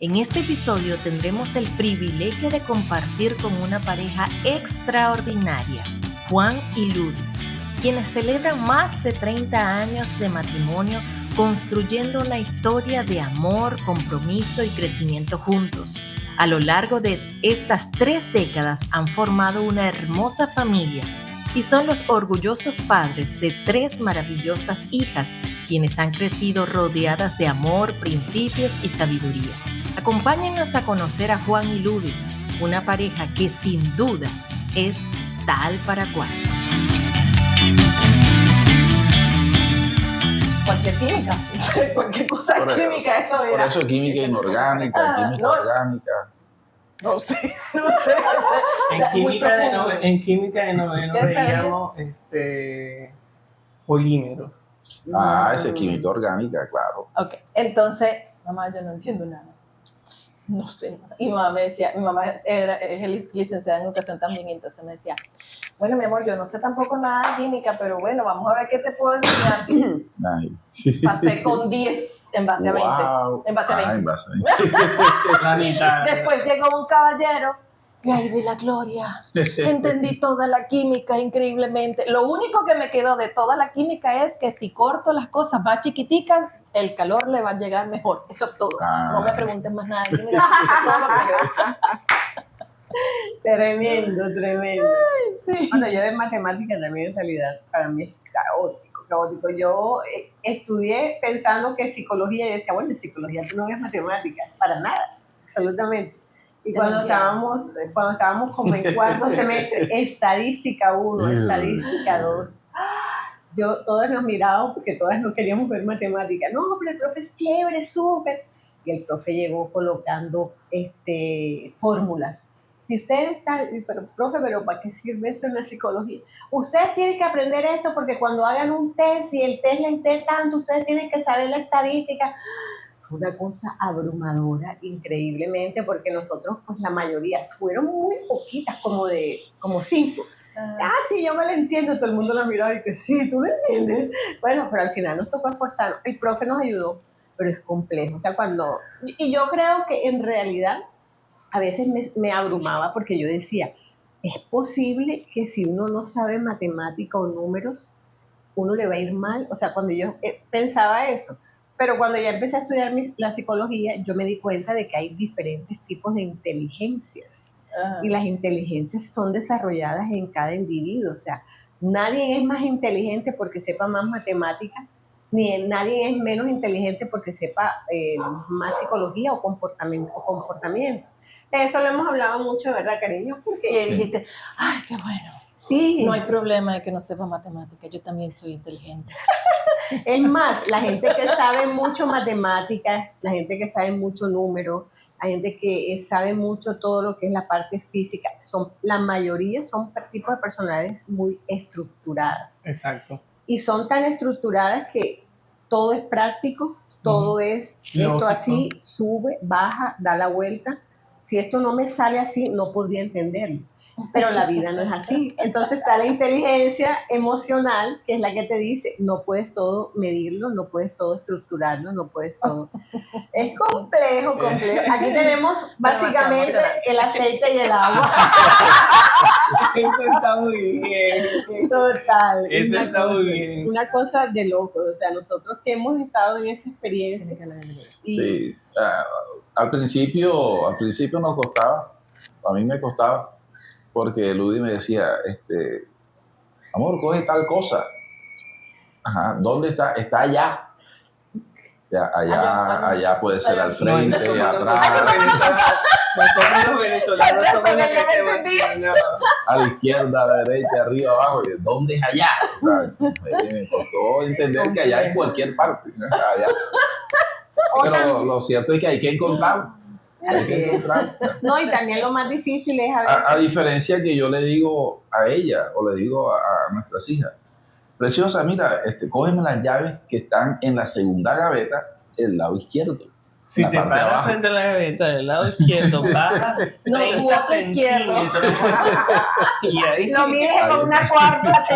En este episodio tendremos el privilegio de compartir con una pareja extraordinaria, Juan y Ludis, quienes celebran más de 30 años de matrimonio construyendo una historia de amor, compromiso y crecimiento juntos. A lo largo de estas 3 décadas han formado una hermosa familia y son los orgullosos padres de 3 maravillosas hijas, quienes han crecido rodeadas de amor, principios y sabiduría. Acompáñennos a conocer a Juan y Ludis, una pareja que sin duda es tal para cual. Cualquier química, cualquier cosa química, eso era. Por eso química inorgánica, química orgánica. No sé. En química de noveno veíamos polímeros. Esa es química orgánica, claro. Ok, entonces, mamá, yo no entiendo nada. No sé nada. Y mi mamá me decía, es licenciada en educación también, entonces me decía, bueno, mi amor, yo no sé tampoco nada de química, pero bueno, vamos a ver qué te puedo enseñar. Pasé con 10 en base a 20. En base a 20. En base a 20. La mitad. Después llegó un caballero y ahí vi la gloria. Entendí toda la química increíblemente. Lo único que me quedó de toda la química es que si corto las cosas más chiquiticas, el calor le va a llegar mejor. Eso es todo. No me pregunten más nada de química. Todo lo que me quedó. Tremendo. Ay, sí. Bueno, yo de matemáticas también en realidad para mí es caótico. Yo estudié pensando que psicología, y decía, bueno, psicología tú no ves matemáticas, para nada, absolutamente. Y cuando estábamos como en cuarto semestre, estadística 1, estadística 2, todas nos mirábamos porque todas no queríamos ver matemáticas. No, pero el profe es chévere, súper. Y el profe llegó colocando fórmulas. Si ustedes están, pero profe, ¿pero para qué sirve eso en la psicología? Ustedes tienen que aprender esto porque cuando hagan un test y el test les dé tanto, ustedes tienen que saber la estadística. Fue una cosa abrumadora, increíblemente, porque nosotros, pues la mayoría, fueron muy poquitas, como 5. Sí, yo me la entiendo, todo el mundo la miraba y que sí, tú me entiendes. Bueno, pero al final nos tocó esforzarnos. El profe nos ayudó, pero es complejo. O sea, y yo creo que en realidad a veces me abrumaba porque yo decía, ¿es posible que si uno no sabe matemática o números, uno le va a ir mal? O sea, cuando yo pensaba eso, pero cuando ya empecé a estudiar la psicología, yo me di cuenta de que hay diferentes tipos de inteligencias. Y las inteligencias son desarrolladas en cada individuo. O sea, nadie es más inteligente porque sepa más matemática, ni nadie es menos inteligente porque sepa más psicología o comportamiento. De eso lo hemos hablado mucho, ¿verdad, cariño? Porque dijiste, ay, qué bueno. Sí. No hay problema de que no sepa matemática, yo también soy inteligente. Es más, la gente que sabe mucho matemáticas, la gente que sabe mucho números, la gente que sabe mucho todo lo que es la parte física, la mayoría son tipos de personalidades muy estructuradas. Exacto. Y son tan estructuradas que todo es práctico, todo es esto así, sube, baja, da la vuelta. Si esto no me sale así, no podría entenderlo. Pero la vida no es así. Entonces está la inteligencia emocional, que es la que te dice, no puedes todo medirlo, no puedes todo estructurarlo, no puedes todo. Es complejo. Aquí tenemos básicamente el aceite y el agua. Eso está muy bien. Total. Eso está muy bien. Una cosa de locos. O sea, nosotros que hemos estado en esa experiencia. Sí, al principio nos costaba, a mí me costaba, porque Ludi me decía, amor, coge tal cosa. Ajá, ¿dónde está? Está allá. Ya, allá puede ser al frente, atrás. Nosotros los venezolanos somos los que se vacilan. A la izquierda, a la derecha, arriba, abajo. ¿Dónde es allá? O sea, me costó entender que allá es cualquier parte. Allá. Pero lo cierto es que hay que encontrarlo. No, y también lo más difícil es a veces. A diferencia que yo le digo a ella o le digo a nuestras hijas, preciosa, mira, cógeme las llaves que están en la segunda gaveta, el lado izquierdo. Si la te parte de paras abajo. frente a la gaveta del lado izquierdo, bajas No, 30 tu otro izquierdo. centímetros. Y ahí Lo mides con Ahí una está. cuarta, así.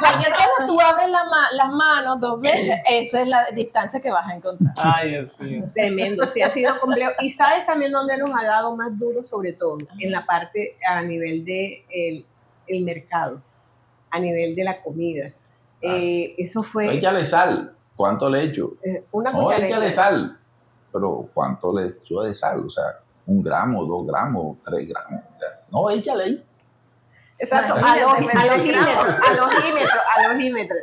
Cualquier cosa, tú abres las manos 2 veces, esa es la distancia que vas a encontrar. Ay, Dios mío. Tremendo, sí, ha sido complejo. Y sabes también dónde nos ha dado más duro, sobre todo, en la parte a nivel de el mercado, a nivel de la comida. Eso No, fue échale sal. ¿Cuánto le echo? una No, échale cucharadita. sal. Pero ¿cuánto le echo de sal? O sea, 1 gramo, 2 gramos, 3 gramos. O sea, no, échale ahí. Exacto, Imagínate, al ojímetro.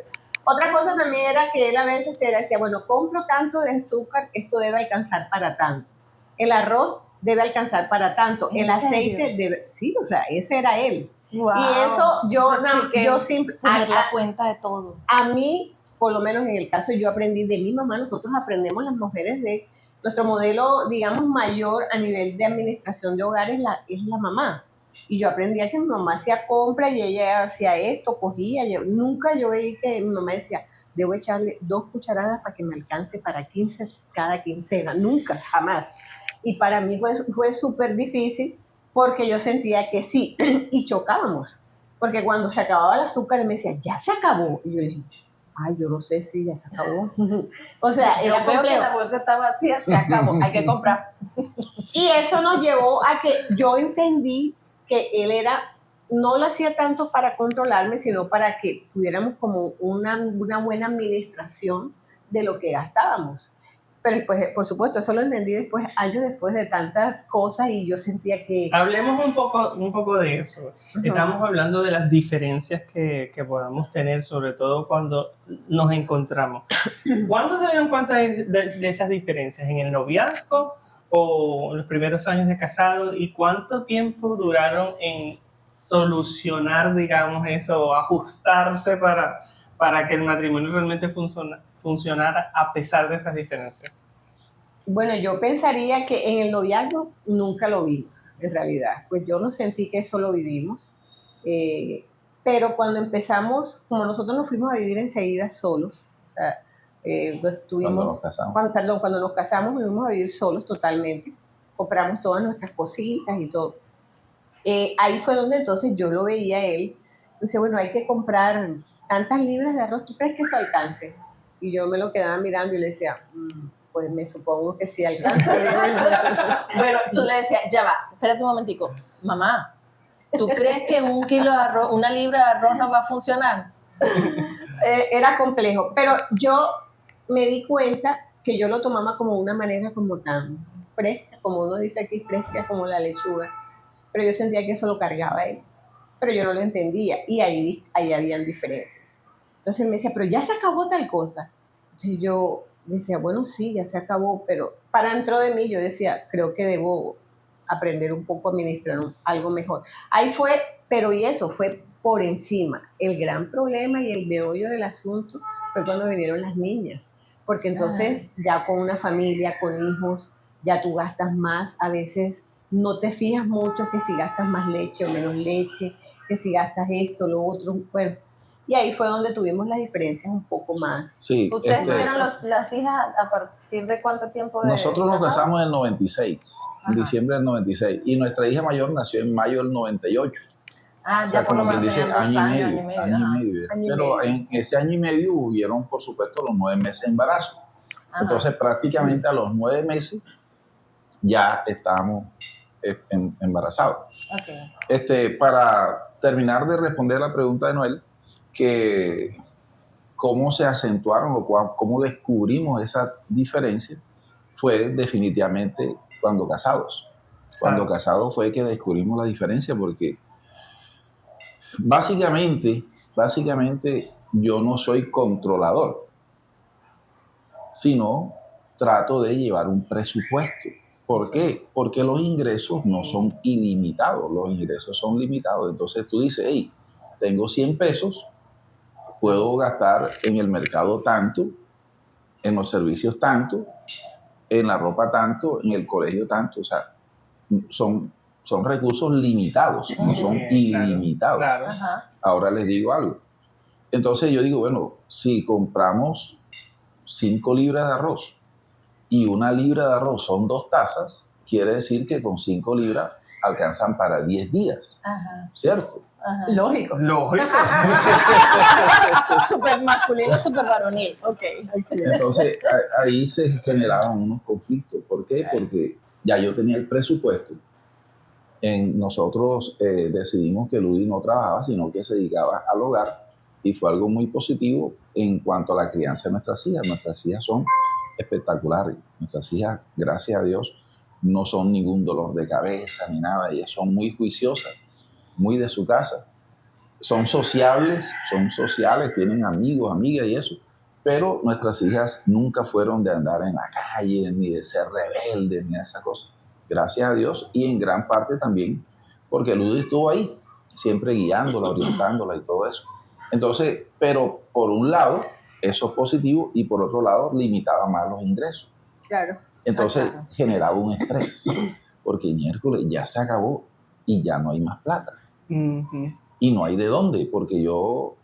Otra cosa también era que él a veces se decía, bueno, compro tanto de azúcar, esto debe alcanzar para tanto. El arroz debe alcanzar para tanto. ¿En El aceite serio? debe, sí, o sea, ese era él. Wow. Y eso yo, Eso sí que yo siempre, poner la cuenta de todo. a mí, por lo menos en el caso, yo aprendí de mi mamá, nosotros aprendemos las mujeres de nuestro modelo, digamos, mayor a nivel de administración de hogares es la mamá. Y yo aprendía que mi mamá hacía compra y ella hacía esto, cogía. Nunca yo veía que mi mamá decía, debo echarle 2 cucharadas para que me alcance para 15 cada quincena. Nunca, jamás. Y para mí fue súper difícil porque yo sentía que sí, y chocábamos. Porque cuando se acababa el azúcar, él me decía, ya se acabó. Y yo le dije, ay, yo no sé si ya se acabó. O sea, Yo era veo que complejo. la bolsa está vacía, se acabó, hay que comprar. Y eso nos llevó a que yo entendí que él no lo hacía tanto para controlarme, sino para que tuviéramos como una buena administración de lo que gastábamos. Pero pues, por supuesto, eso lo entendí después, años después de tantas cosas, y yo sentía que... Hablemos un poco de eso. Estamos hablando de las diferencias que podamos tener, sobre todo cuando nos encontramos. ¿Cuándo se dieron cuenta de esas diferencias? ¿En el noviazgo o en los primeros años de casado? ¿Y cuánto tiempo duraron en solucionar, digamos, eso, o ajustarse para que el matrimonio realmente funcionara a pesar de esas diferencias? Bueno, yo pensaría que en el noviazgo nunca lo vimos, en realidad. Pues yo no sentí que eso lo vivimos. Pero cuando empezamos, como nosotros nos fuimos a vivir enseguida solos, o sea, Cuando nos casamos. cuando nos casamos, nos fuimos a vivir solos totalmente. Compramos todas nuestras cositas y todo. Ahí fue donde entonces yo lo veía a él. Dice, bueno, hay que comprar tantas libras de arroz, ¿tú crees que eso alcance? Y yo me lo quedaba mirando y le decía, pues me supongo que sí alcanza. Bueno, tú le decías, ya va, espérate un momentico, mamá, ¿tú crees que 1 kilo de arroz, 1 libra de arroz no va a funcionar? Era complejo, pero yo me di cuenta que yo lo tomaba como una manera como tan fresca, como uno dice aquí, fresca como la lechuga, pero yo sentía que eso lo cargaba él, pero yo no lo entendía, y ahí habían diferencias. Entonces él me decía, pero ya se acabó tal cosa. Entonces yo decía, bueno, sí, ya se acabó, pero para dentro de mí yo decía, creo que debo aprender un poco a administrar algo mejor. Ahí fue, pero y eso fue por encima. El gran problema y el meollo del asunto fue cuando vinieron las niñas, porque entonces ya con una familia, con hijos, ya tú gastas más, a veces no te fijas mucho que si gastas más leche o menos leche, que si gastas esto, lo otro, bueno. Y ahí fue donde tuvimos las diferencias un poco más. Sí, ¿Ustedes tuvieron las hijas a partir de cuánto tiempo de nosotros nos casados? casamos en el 96, en Ajá. diciembre del 96, y nuestra hija mayor nació en mayo del 98. Ah, O ya sea, por lo como quien menos dice, tenían 2 años, año y medio. año y Ajá. medio. Año y Pero medio. en ese año y medio hubieron, por supuesto, los 9 meses de embarazo. Ajá. Entonces, prácticamente a los 9 meses ya estábamos embarazados. Okay. Para terminar de responder la pregunta de Noel, que cómo se acentuaron o cómo descubrimos esa diferencia, fue definitivamente cuando casados. Cuando Claro. casados fue que descubrimos la diferencia, porque básicamente yo no soy controlador, sino trato de llevar un presupuesto. ¿Por qué? Porque los ingresos no son ilimitados, los ingresos son limitados. Entonces tú dices, hey, tengo 100 pesos, puedo gastar en el mercado tanto, en los servicios tanto, en la ropa tanto, en el colegio tanto. O sea, son recursos limitados, no son ilimitados. Claro. Ajá. Ahora les digo algo. Entonces yo digo, bueno, si compramos 5 libras de arroz y 1 libra de arroz son 2 tazas, quiere decir que con 5 libras alcanzan para 10 días, Ajá, ¿cierto? ajá. Lógico. Lógico. Súper masculino, súper varonil. Ok. Entonces ahí se generaban unos conflictos. ¿Por qué? Porque ya yo tenía el presupuesto. Nosotros decidimos que Ludy no trabajaba, sino que se dedicaba al hogar, y fue algo muy positivo en cuanto a la crianza de nuestras hijas. Nuestras hijas son espectaculares. Nuestras hijas, gracias a Dios, no son ningún dolor de cabeza ni nada. Ellas son muy juiciosas, muy de su casa. Son sociables, tienen amigos, amigas y eso. Pero nuestras hijas nunca fueron de andar en la calle, ni de ser rebeldes, ni de esas cosas. Gracias a Dios, y en gran parte también porque Ludy estuvo ahí, siempre guiándola, orientándola y todo eso. Entonces, pero por un lado, eso es positivo, y por otro lado, limitaba más los ingresos. Claro. Entonces, Claro. generaba un estrés, porque miércoles ya se acabó y ya no hay más plata. Ujú. Y no hay de dónde, porque yo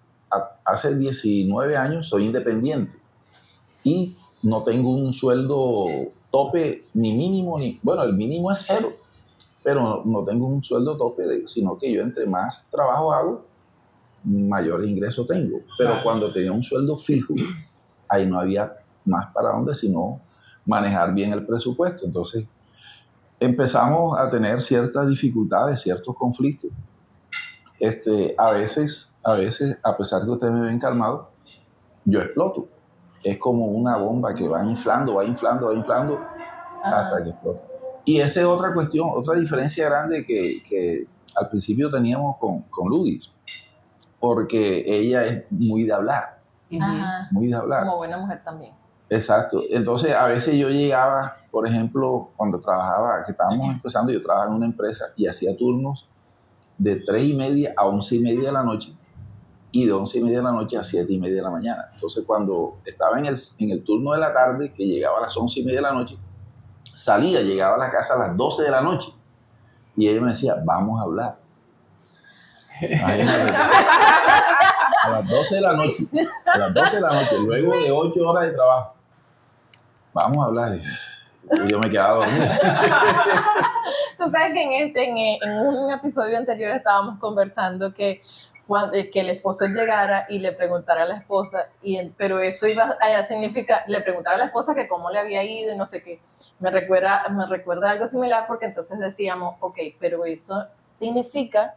hace 19 años soy independiente y no tengo un sueldo tope ni mínimo, bueno, el mínimo es 0, pero no tengo un sueldo tope, sino que yo entre más trabajo hago, mayores ingresos tengo. Pero Claro. cuando tenía un sueldo fijo, ahí no había más para dónde, sino manejar bien el presupuesto. Entonces empezamos a tener ciertas dificultades, ciertos conflictos. A veces, a pesar de que ustedes me ven calmado, yo exploto. Es como una bomba que va inflando hasta que explota. Y esa es otra cuestión, otra diferencia grande que al principio teníamos con Ludy, porque ella es muy de hablar, Ajá. muy de hablar. Como buena mujer también. Exacto. Entonces, a veces yo llegaba, por ejemplo, cuando trabajaba, que estábamos empezando, yo trabajaba en una empresa y hacía turnos de 3:30 a 11:30 de la noche, y de 11:30 de la noche a 7:30 de la mañana. Entonces, cuando estaba en el turno de la tarde, que llegaba a las 11:30 de la noche, llegaba a la casa a las 12 de la noche, y ella me decía, vamos a hablar. Imagínate, a las 12 de la noche, luego de 8 horas de trabajo, vamos a hablar. Y yo me quedaba dormido. Tú sabes que en un episodio anterior estábamos conversando que el esposo llegara y le preguntara a la esposa, pero eso iba a significar, le preguntara a la esposa que cómo le había ido y no sé qué. Me recuerda algo similar, porque entonces decíamos, ok, pero eso significa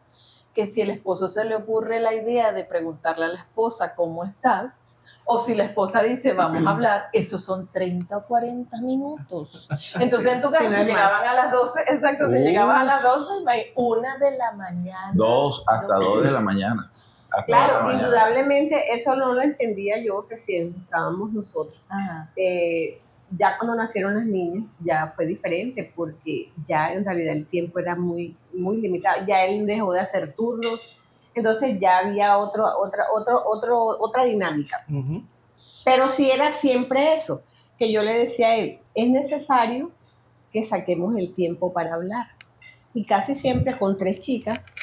que si el esposo se le ocurre la idea de preguntarle a la esposa cómo estás, o si la esposa dice vamos a hablar, esos son 30 o 40 minutos. Entonces en tu caso, Sí, no si hay llegaban más. a las 12, exacto, si llegabas a las 12, 1 de la mañana. 2 hasta 2 de la mañana. Hasta 2 de la Claro, mañana. indudablemente eso no lo entendía yo recién, estábamos nosotros. Ajá. Ya cuando nacieron las niñas ya fue diferente, porque ya en realidad el tiempo era muy, muy limitado. Ya él dejó de hacer turnos, entonces ya había otra dinámica. Ujú. Pero sí era siempre eso, que yo le decía a él, es necesario que saquemos el tiempo para hablar. Y casi siempre con 3 chicas,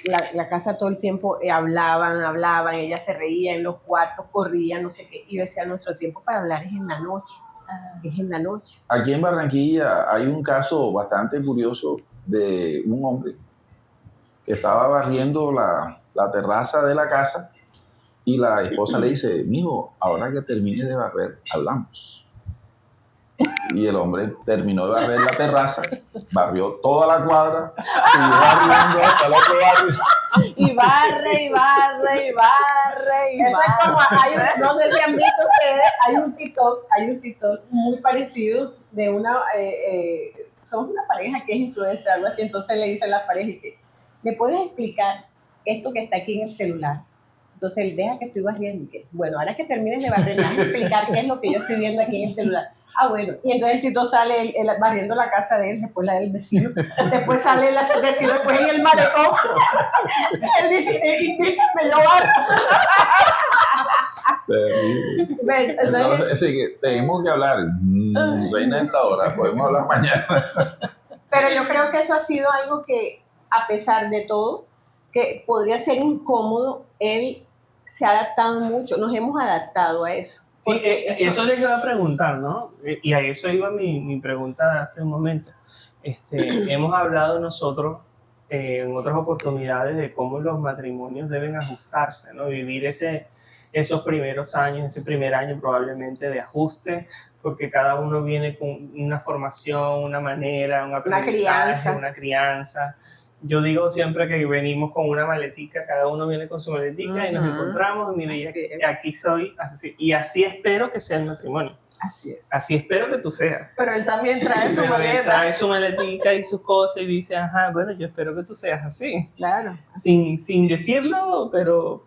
la casa todo el tiempo hablaban, ellas se reían en los cuartos, corrían, no sé qué. Y yo decía, nuestro tiempo para hablar es en la noche, es en la noche. Aquí en Barranquilla hay un caso bastante curioso de un hombre que estaba barriendo la terraza de la casa, y la esposa le dice, mijo, ahora que termine de barrer, hablamos. Y el hombre terminó de barrer la terraza, barrió toda la cuadra, siguió barriendo hasta el otro barrio. Y barre, y barre, y barre, y Eso es como, barre. no sé si han visto ustedes, hay un TikTok muy parecido de somos una pareja que es influencer, algo así, entonces le dice a la pareja que, ¿me puedes explicar esto que está aquí en el celular? Entonces él, deja que estoy barriendo, y que, bueno, ahora que termines de barrer, déjame explicar qué es lo que yo estoy viendo aquí en el celular. Ah, bueno, y entonces el Tito sale él barriendo la casa de él, después la del vecino, después sale la secretaria, después en el malecón. Él dice, invítame, yo barro. ¿Ves? Entonces, así que tenemos que hablar. Ven a esta hora, podemos hablar mañana. Pero yo creo que eso ha sido algo que, a pesar de todo, que podría ser incómodo, él se ha adaptado mucho, nos hemos adaptado a eso. Sí, Porque eso les iba a preguntar, ¿no? Y a eso iba mi pregunta de hace un momento. Hemos hablado nosotros en otras oportunidades de cómo los matrimonios deben ajustarse, ¿no? Vivir esos primeros años, ese primer año probablemente de ajuste, porque cada uno viene con una formación, una manera, un aprendizaje, una crianza. Yo digo siempre que venimos con una maletica, cada uno viene con su maletica y nos encontramos, mire, y aquí soy, así, y así espero que sea el matrimonio. Así es. Así espero que tú seas. Pero él también trae su Pero él maleta. trae su maletica y sus cosas y dice, ajá, bueno, yo espero que tú seas así. Claro. Sin decirlo, pero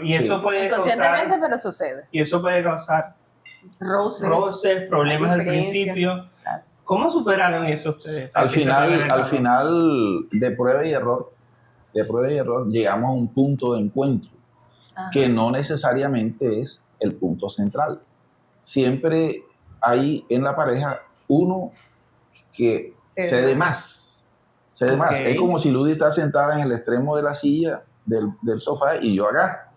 y eso puede Inconscientemente, causar, pero sucede. y eso puede causar roces, problemas al principio. Claro. ¿Cómo superaron eso ustedes? Al final, de prueba y error, llegamos a un punto de encuentro que no necesariamente es el punto central. Siempre hay en la pareja uno que cede más. Cede más. Es como si Ludy está sentada en el extremo de la silla del sofá y yo acá.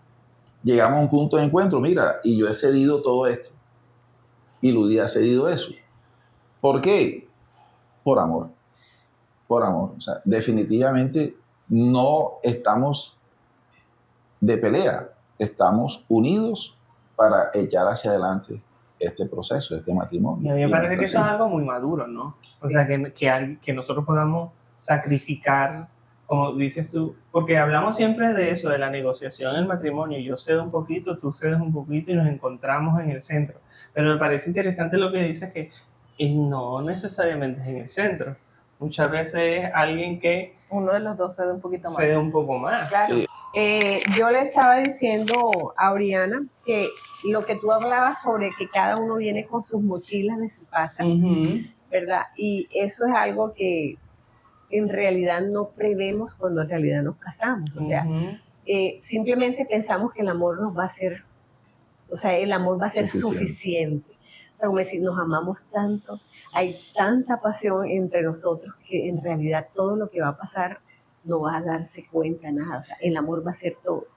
Llegamos a un punto de encuentro, mira, y yo he cedido todo esto. Y Ludy ha cedido eso. ¿Por qué? Por amor. Por amor. O sea, definitivamente no estamos de pelea. Estamos unidos para echar hacia adelante este proceso, este matrimonio. Y a mí me parece que eso es algo muy maduro, ¿no? O sea, que nosotros podamos sacrificar, como dices tú, porque hablamos siempre de eso, de la negociación en el matrimonio. Yo cedo un poquito, tú cedes un poquito y nos encontramos en el centro. Pero me parece interesante lo que dices, que no necesariamente es en el centro. Muchas veces es alguien que uno de los dos cede un poquito más. Cede un poco más. Claro. Sí. Yo le estaba diciendo a Oriana que lo que tú hablabas sobre que cada uno viene con sus mochilas de su casa, ¿verdad? Y eso es algo que en realidad no prevemos cuando en realidad nos casamos. O sea, simplemente pensamos que el amor nos va a ser, o sea, el amor va a ser suficiente. O sea, como decir, nos amamos tanto, hay tanta pasión entre nosotros que en realidad todo lo que va a pasar no va a darse cuenta de nada. O sea, el amor va a ser todo.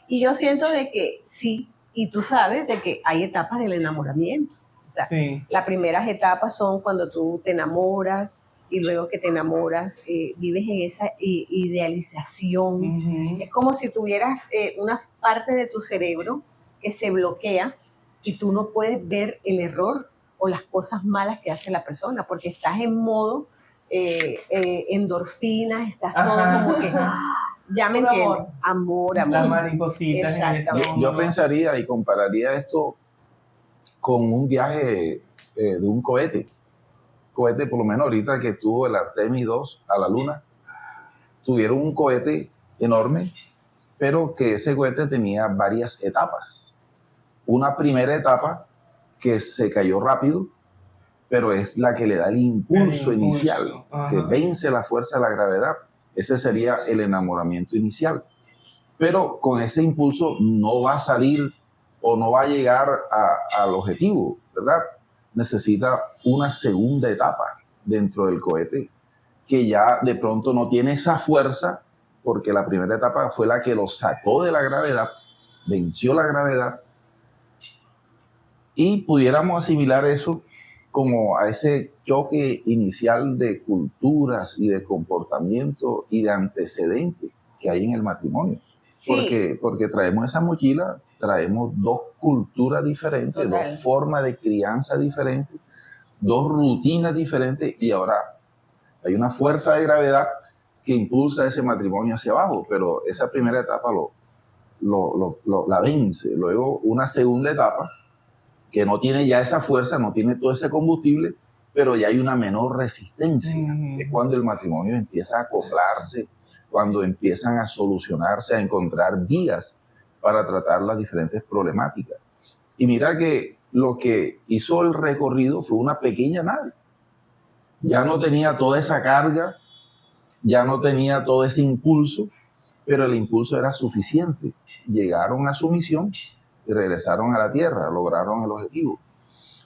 Y yo siento de que sí, y tú sabes de que hay etapas del enamoramiento. O sea, las primeras etapas son cuando tú te enamoras y luego que te enamoras vives en esa idealización. Es como si tuvieras una parte de tu cerebro que se bloquea y tú no puedes ver el error o las cosas malas que hace la persona, porque estás en modo endorfinas, estás todo como que, ya me entiendes, amor. Las maripositas. Yo pensaría y compararía esto con un viaje de un cohete. Cohete, por lo menos ahorita que tuvo el Artemis 2 a la Luna, tuvieron un cohete enorme, pero que ese cohete tenía varias etapas. Una primera etapa que se cayó rápido, pero es la que le da el impulso inicial, que vence la fuerza de la gravedad. Ese sería el enamoramiento inicial. Pero con ese impulso no va a salir o no va a llegar al objetivo, ¿verdad? Necesita una segunda etapa dentro del cohete que ya de pronto no tiene esa fuerza, porque la primera etapa fue la que lo sacó de la gravedad, venció la gravedad, y pudiéramos asimilar eso como a ese choque inicial de culturas y de comportamiento y de antecedentes que hay en el matrimonio. Sí. Porque traemos esa mochila, traemos dos culturas diferentes, total, dos formas de crianza diferentes, dos rutinas diferentes, y ahora hay una fuerza de gravedad que impulsa ese matrimonio hacia abajo, pero esa primera etapa la vence. Luego una segunda etapa que no tiene ya esa fuerza, no tiene todo ese combustible, pero ya hay una menor resistencia. Es cuando el matrimonio empieza a acoplarse, cuando empiezan a solucionarse, a encontrar vías para tratar las diferentes problemáticas. Y mira que lo que hizo el recorrido fue una pequeña nave. Ya no tenía toda esa carga, ya no tenía todo ese impulso, pero el impulso era suficiente. Llegaron a su misión y regresaron a la Tierra, lograron el objetivo.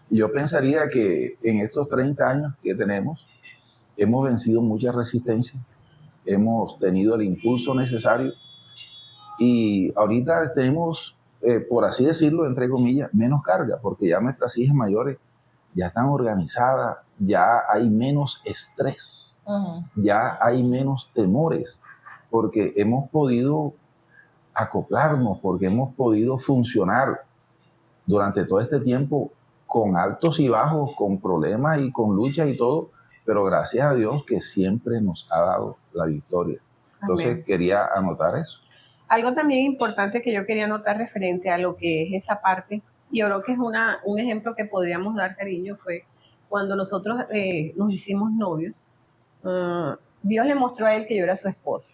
Y yo pensaría que en estos 30 años que tenemos, hemos vencido mucha resistencia, hemos tenido el impulso necesario, y ahorita tenemos por así decirlo, entre comillas, menos carga, porque ya nuestras hijas mayores ya están organizadas, ya hay menos estrés, ya hay menos temores, porque hemos podido acoplarnos, porque hemos podido funcionar durante todo este tiempo con altos y bajos, con problemas y con luchas y todo, pero gracias a Dios que siempre nos ha dado la victoria. Entonces Amén. quería anotar eso. Algo también importante que yo quería anotar referente a lo que es esa parte, y yo creo que es un ejemplo que podríamos dar, cariño, fue cuando nosotros nos hicimos novios. Dios le mostró a él que yo era su esposa,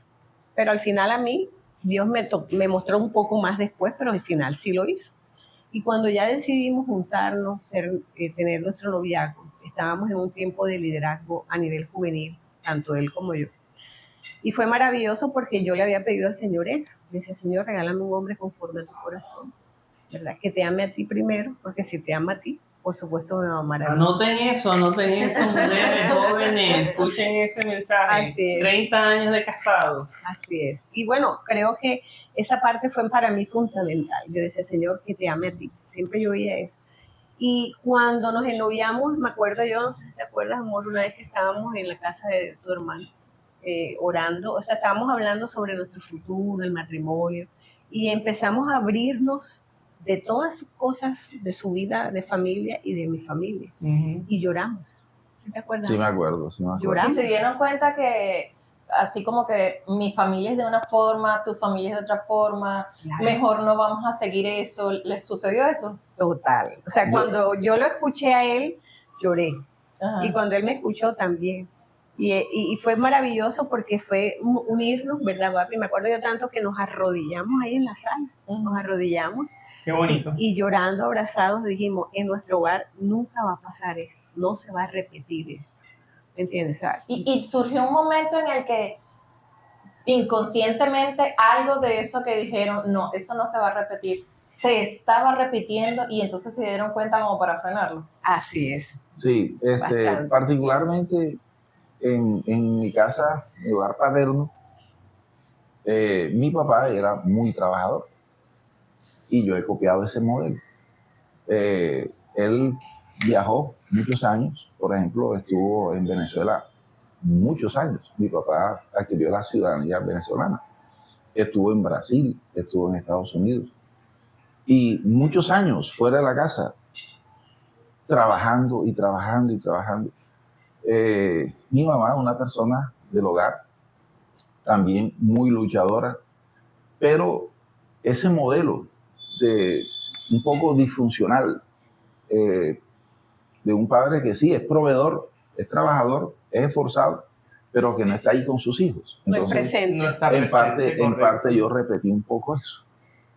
pero al final a mí Dios me mostró un poco más después, pero al final sí lo hizo. Y cuando ya decidimos juntarnos, tener nuestro noviazgo, estábamos en un tiempo de liderazgo a nivel juvenil, tanto él como yo. Y fue maravilloso porque yo le había pedido al Señor eso. Le decía, Señor, regálame un hombre conforme a tu corazón, ¿verdad? Que te ame a ti primero, porque si te ama a ti, por supuesto me va a amar a mí. Anoten eso, mujeres, jóvenes, escuchen ese mensaje. Así es. 30 años de casado. Así es. Y bueno, creo que esa parte fue para mí fundamental. Yo decía, Señor, que te ame a ti. Siempre yo oía eso. Y cuando nos ennoviamos, me acuerdo yo, no sé si te acuerdas, amor, una vez que estábamos en la casa de tu hermano, orando, o sea, estábamos hablando sobre nuestro futuro, el matrimonio, y empezamos a abrirnos de todas sus cosas, de su vida de familia y de mi familia. Y lloramos. ¿Te acuerdas? Sí me acuerdo, sí me acuerdo. Lloramos. Y se dieron cuenta que así como que mi familia es de una forma, tu familia es de otra forma, Claro. mejor no vamos a seguir eso. ¿Les sucedió eso? Total. O sea, cuando yo lo escuché a él, lloré. Ajá. Y cuando él me escuchó también. Y fue maravilloso porque fue unirnos, ¿verdad, papi? Me acuerdo yo tanto que nos arrodillamos ahí en la sala. Nos arrodillamos. Qué bonito. Y llorando, abrazados, dijimos, en nuestro hogar nunca va a pasar esto. No se va a repetir esto. ¿Me entiendes? ¿Sabes? Y surgió un momento en el que inconscientemente algo de eso que dijeron, no, eso no se va a repetir, se estaba repitiendo y entonces se dieron cuenta como para frenarlo. Así es. Sí, Bastante. particularmente en mi casa, mi hogar paterno, mi papá era muy trabajador y yo he copiado ese modelo. Él viajó muchos años, por ejemplo, estuvo en Venezuela muchos años. Mi papá adquirió la ciudadanía venezolana. Estuvo en Brasil, estuvo en Estados Unidos y muchos años fuera de la casa, trabajando y trabajando y trabajando. Mi mamá, una persona del hogar, también muy luchadora, pero ese modelo de un poco disfuncional, de un padre que sí es proveedor, es trabajador, es esforzado, pero que no está ahí con sus hijos. Entonces, no es presente. No está en presente, parte yo repetí un poco eso.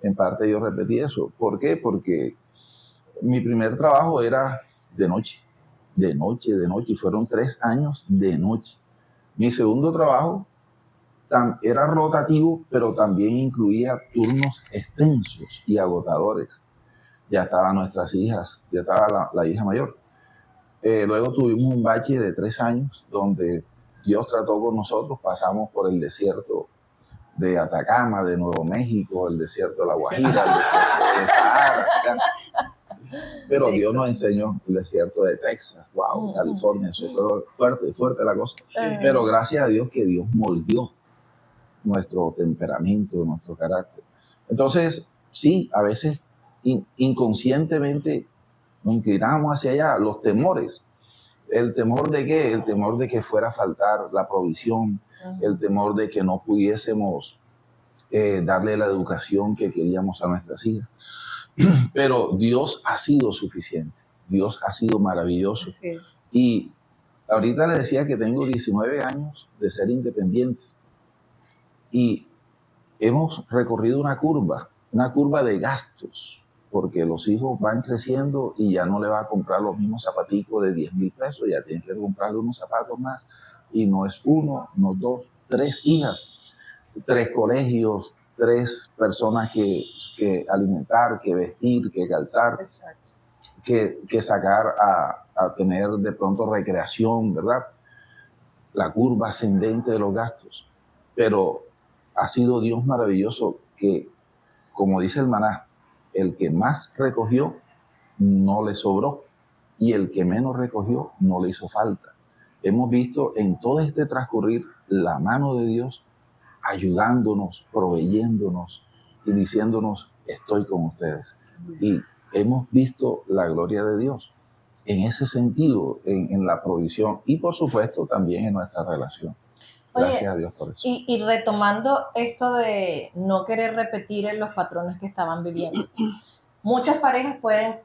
En parte yo repetí eso. ¿Por qué? Porque mi primer trabajo era de noche, de noche, de noche, y fueron 3 años de noche. Mi segundo trabajo era rotativo, pero también incluía turnos extensos y agotadores. Ya estaban nuestras hijas, ya estaba la hija mayor. Luego tuvimos un bache de 3 años donde Dios trató con nosotros, pasamos por el desierto de Atacama, de Nuevo México, el desierto de La Guajira, el desierto de Sahara. Pero Dios nos enseñó el desierto de Texas, wow, California, eso fue fuerte, fuerte la cosa. Sí. Pero gracias a Dios que Dios moldeó nuestro temperamento, nuestro carácter. Entonces, sí, a veces inconscientemente nos inclinamos hacia allá, los temores. ¿El temor de qué? El temor de que fuera a faltar la provisión, el temor de que no pudiésemos darle la educación que queríamos a nuestras hijas. Pero Dios ha sido suficiente, Dios ha sido maravilloso. Así es. Y ahorita le decía que tengo 19 años de ser independiente y hemos recorrido una curva de gastos, porque los hijos van creciendo y ya no le va a comprar los mismos zapaticos de 10,000 pesos, ya tiene que comprarle unos zapatos más, y no es uno, no dos, 3 hijas, 3 colegios, 3 personas que alimentar, que vestir, que calzar, que sacar a tener de pronto recreación, ¿verdad? La curva ascendente de los gastos. Pero ha sido Dios maravilloso que, como dice el maná, el que más recogió no le sobró y el que menos recogió no le hizo falta. Hemos visto en todo este transcurrir la mano de Dios ayudándonos, proveyéndonos y diciéndonos, estoy con ustedes. Y hemos visto la gloria de Dios en ese sentido, en la provisión y por supuesto también en nuestra relación. Gracias a Dios por eso. Y retomando esto de no querer repetir en los patrones que estaban viviendo, muchas parejas pueden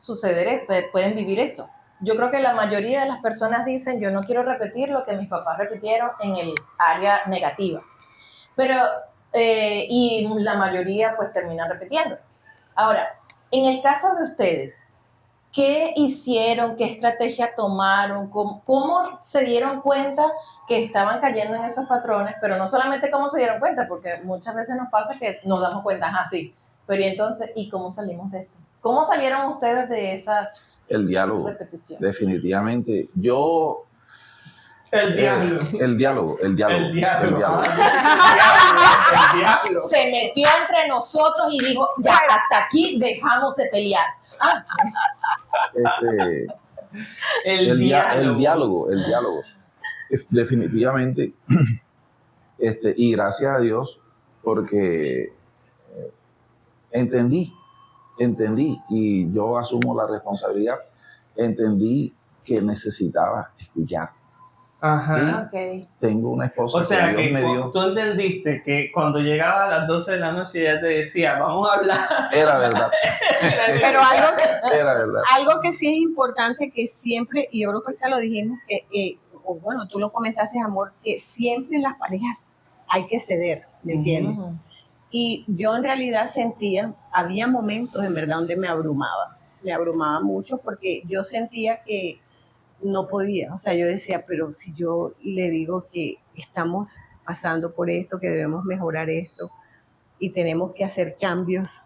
vivir eso. Yo creo que la mayoría de las personas dicen, yo no quiero repetir lo que mis papás repitieron en el área negativa. Pero, y la mayoría pues terminan repitiendo. Ahora, en el caso de ustedes, ¿qué hicieron? ¿Qué estrategia tomaron? ¿Cómo se dieron cuenta que estaban cayendo en esos patrones? Pero no solamente cómo se dieron cuenta, porque muchas veces nos pasa que nos damos cuenta, así. Pero ¿y entonces, ¿y cómo salimos de esto? ¿Cómo salieron ustedes de esa repetición? Definitivamente. El diablo. El diálogo. El diablo. Se metió entre nosotros y dijo, ya, hasta aquí dejamos de pelear. El diálogo. Definitivamente. Y gracias a Dios porque entendí y yo asumo la responsabilidad. Entendí que necesitaba escuchar. Ajá. Okay. Tengo una esposa. O sea, que Dios me dio. Tú entendiste que cuando llegaba a las 12 de la noche ella te decía, vamos a hablar. Era verdad. Pero Era verdad. Algo que sí es importante que siempre, y yo creo que ahorita lo dijimos, o bueno, tú lo comentaste, amor, que siempre en las parejas hay que ceder, ¿me entiendes? Uh-huh. Y yo en realidad había momentos en verdad donde me abrumaba mucho porque yo sentía que no podía, o sea, yo decía, pero si yo le digo que estamos pasando por esto, que debemos mejorar esto y tenemos que hacer cambios,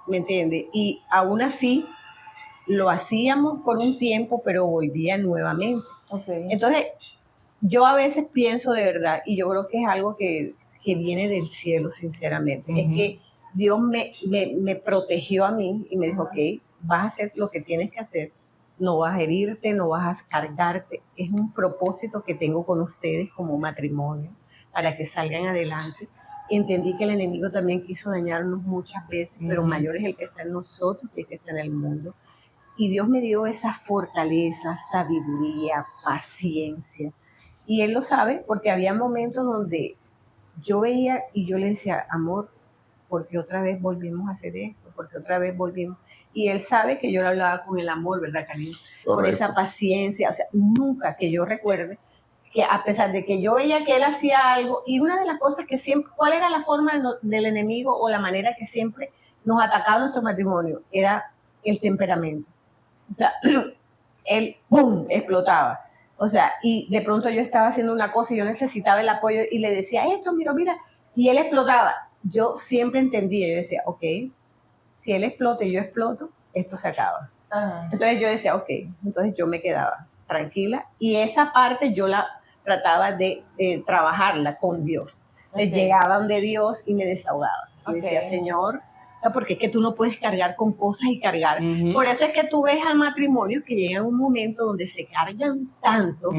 ¿me entiende? Y aún así lo hacíamos por un tiempo, pero volvía nuevamente. Okay. Entonces, yo a veces pienso de verdad, y yo creo que es algo que viene del cielo, sinceramente, es que Dios me protegió a mí y me dijo, ok, vas a hacer lo que tienes que hacer, no vas a herirte, no vas a cargarte, es un propósito que tengo con ustedes como matrimonio, para que salgan adelante. Entendí que el enemigo también quiso dañarnos muchas veces, pero mayor es el que está en nosotros que el que está en el mundo. Y Dios me dio esa fortaleza, sabiduría, paciencia. Y Él lo sabe porque había momentos donde yo veía y yo le decía, amor, ¿por qué otra vez volvimos a hacer esto? ¿Por qué otra vez volvimos? Y Él sabe que yo le hablaba con el amor, ¿verdad, cariño? Por esa paciencia. O sea, nunca que yo recuerde que a pesar de que yo veía que Él hacía algo, y una de las cosas que siempre, ¿cuál era la forma del enemigo o la manera que siempre nos atacaba nuestro matrimonio? Era el temperamento. O sea, él, ¡pum!, explotaba. O sea, y de pronto yo estaba haciendo una cosa y yo necesitaba el apoyo y le decía, esto, mira, y él explotaba. Yo siempre entendía, yo decía, ok, si él explota y yo exploto, esto se acaba. Uh-huh. Entonces yo decía, ok, entonces yo me quedaba tranquila y esa parte yo la trataba de trabajarla con Dios. Okay. Llegaba donde Dios y me desahogaba. Y decía, Señor, o sea, porque es que tú no puedes cargar con cosas y cargar. Uh-huh. Por eso es que tú ves a matrimonios que llegan a un momento donde se cargan tanto,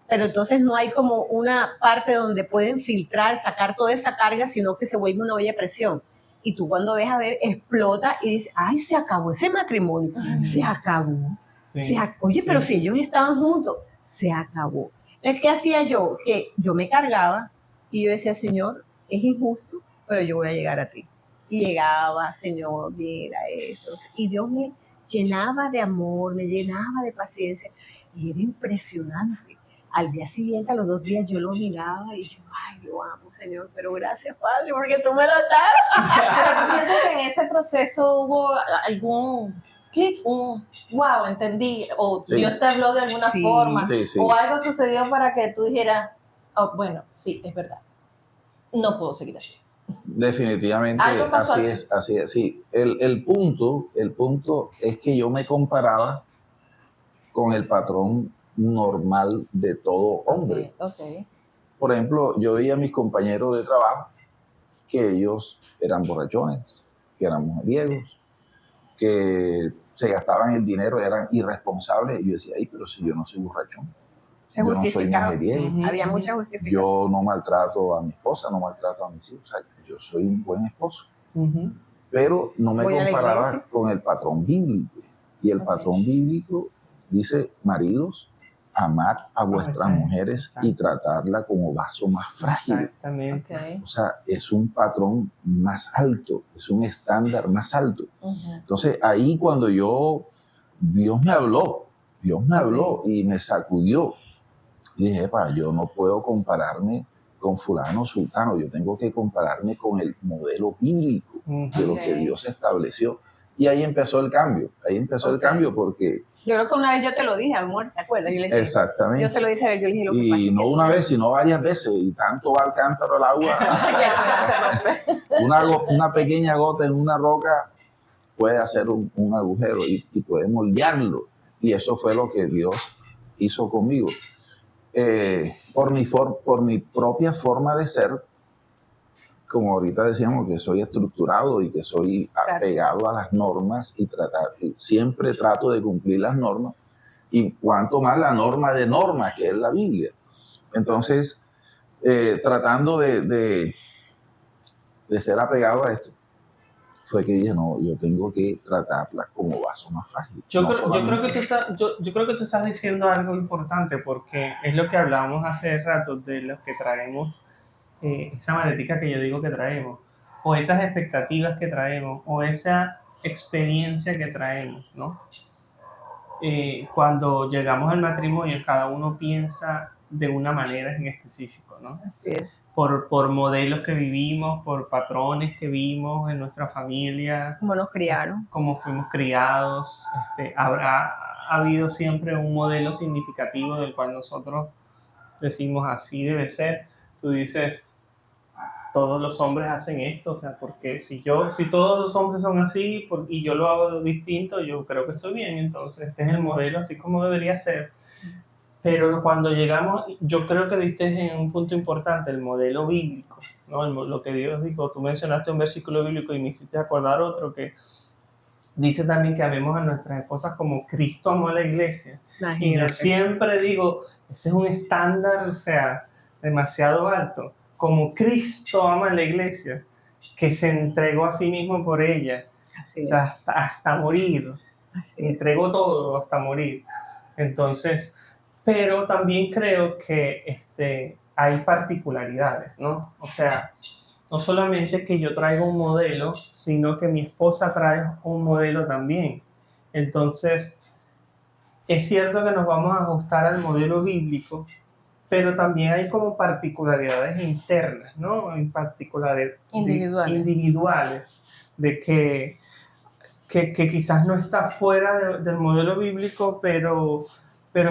pero entonces no hay como una parte donde pueden filtrar, sacar toda esa carga, sino que se vuelve una olla de presión. Y tú cuando ves a ver, explota y dices, ay, se acabó ese matrimonio, se acabó. Sí. Oye, pero si ellos estaban juntos, se acabó. Entonces, ¿qué hacía yo? Que yo me cargaba y yo decía, Señor, es injusto, pero yo voy a llegar a ti. Y llegaba, Señor, mira esto. Y Dios me llenaba de amor, me llenaba de paciencia. Y era impresionante. Al día siguiente, a los 2 días, yo lo miraba y yo, ay, lo amo, Señor, pero gracias, Padre, porque tú me lo das. Pero tú sientes que en ese proceso hubo algún clic, wow, entendí, o Dios te habló de alguna forma, o algo sucedió para que tú dijeras, oh, bueno, sí, es verdad, no puedo seguir así. Definitivamente, así es, sí. El punto es que yo me comparaba con el patrón normal de todo hombre. Okay. Por ejemplo, yo veía a mis compañeros de trabajo que ellos eran borrachones, que eran mujeriegos, que se gastaban el dinero, eran irresponsables. Y yo decía, ay, pero si yo no soy borrachón, Se yo no soy justificaba. mujeriego, Ujú. Había mucha justificación. yo no maltrato a mi esposa, no maltrato a mis hijos, o sea, yo soy un buen esposo. Ujú. Pero no me Voy a la comparaba iglesia. con el patrón bíblico. Y el Ok. patrón bíblico dice, maridos, amad a vuestras Exacto. mujeres y tratarla como vaso más frágil. Exactamente. Ok. O sea, es un patrón más alto, es un estándar más alto. Ujú. Entonces ahí cuando Dios me habló y me sacudió. Y dije, epa, yo no puedo compararme con fulano, sultano, yo tengo que compararme con el modelo bíblico de lo Ok. que Dios estableció. Y ahí empezó el cambio, Ok. porque Yo creo que una vez yo te lo dije, amor, ¿te acuerdas? Yo le dije, exactamente. yo se lo dije a él, yo le dije, lo que pasa Y es no que una vez, sino varias veces, y tanto va el cántaro al agua, Se rompe. una pequeña gota en una roca puede hacer un agujero y puede moldearlo. Y eso fue lo que Dios hizo conmigo. Por mi propia forma de ser, como ahorita decíamos, que soy estructurado y que soy Claro. apegado a las normas y siempre trato de cumplir las normas, y cuanto más la norma de normas, que es la Biblia. Entonces, tratando de ser apegado a esto, fue que dije, no, yo tengo que tratarla como vaso más frágil. Yo creo que tú estás diciendo algo importante, porque es lo que hablábamos hace rato de los que traemos, esa maletica que yo digo que traemos, o esas expectativas que traemos, o esa experiencia que traemos, ¿no? Cuando llegamos al matrimonio, cada uno piensa de una manera en específico, ¿no? Así es. Por modelos que vivimos, por patrones que vimos en nuestra familia, Como nos criaron. cómo fuimos criados. Ha habido siempre un modelo significativo del cual nosotros decimos así debe ser. Tú dices, todos los hombres hacen esto, o sea, porque si todos los hombres son así y yo lo hago distinto, yo creo que estoy bien, entonces este es el modelo así como debería ser. Pero cuando llegamos, yo creo que diste en un punto importante, el modelo bíblico, ¿no? Lo que Dios dijo. Tú mencionaste un versículo bíblico y me hiciste acordar otro que dice también que amemos a nuestras esposas como Cristo amó a la iglesia. Y yo Imagínate. siempre digo, ese es un estándar, o sea, demasiado alto. Como Cristo ama a la iglesia, que se entregó a sí mismo por ella, Así o sea, es. hasta morir, Así es. entregó todo hasta morir. Entonces, pero también creo que hay particularidades, ¿no? O sea, no solamente que yo traigo un modelo, sino que mi esposa trae un modelo también. Entonces, es cierto que nos vamos a ajustar al modelo bíblico, pero también hay como particularidades internas, ¿no? En particularidades individuales de que quizás no está fuera del modelo bíblico, pero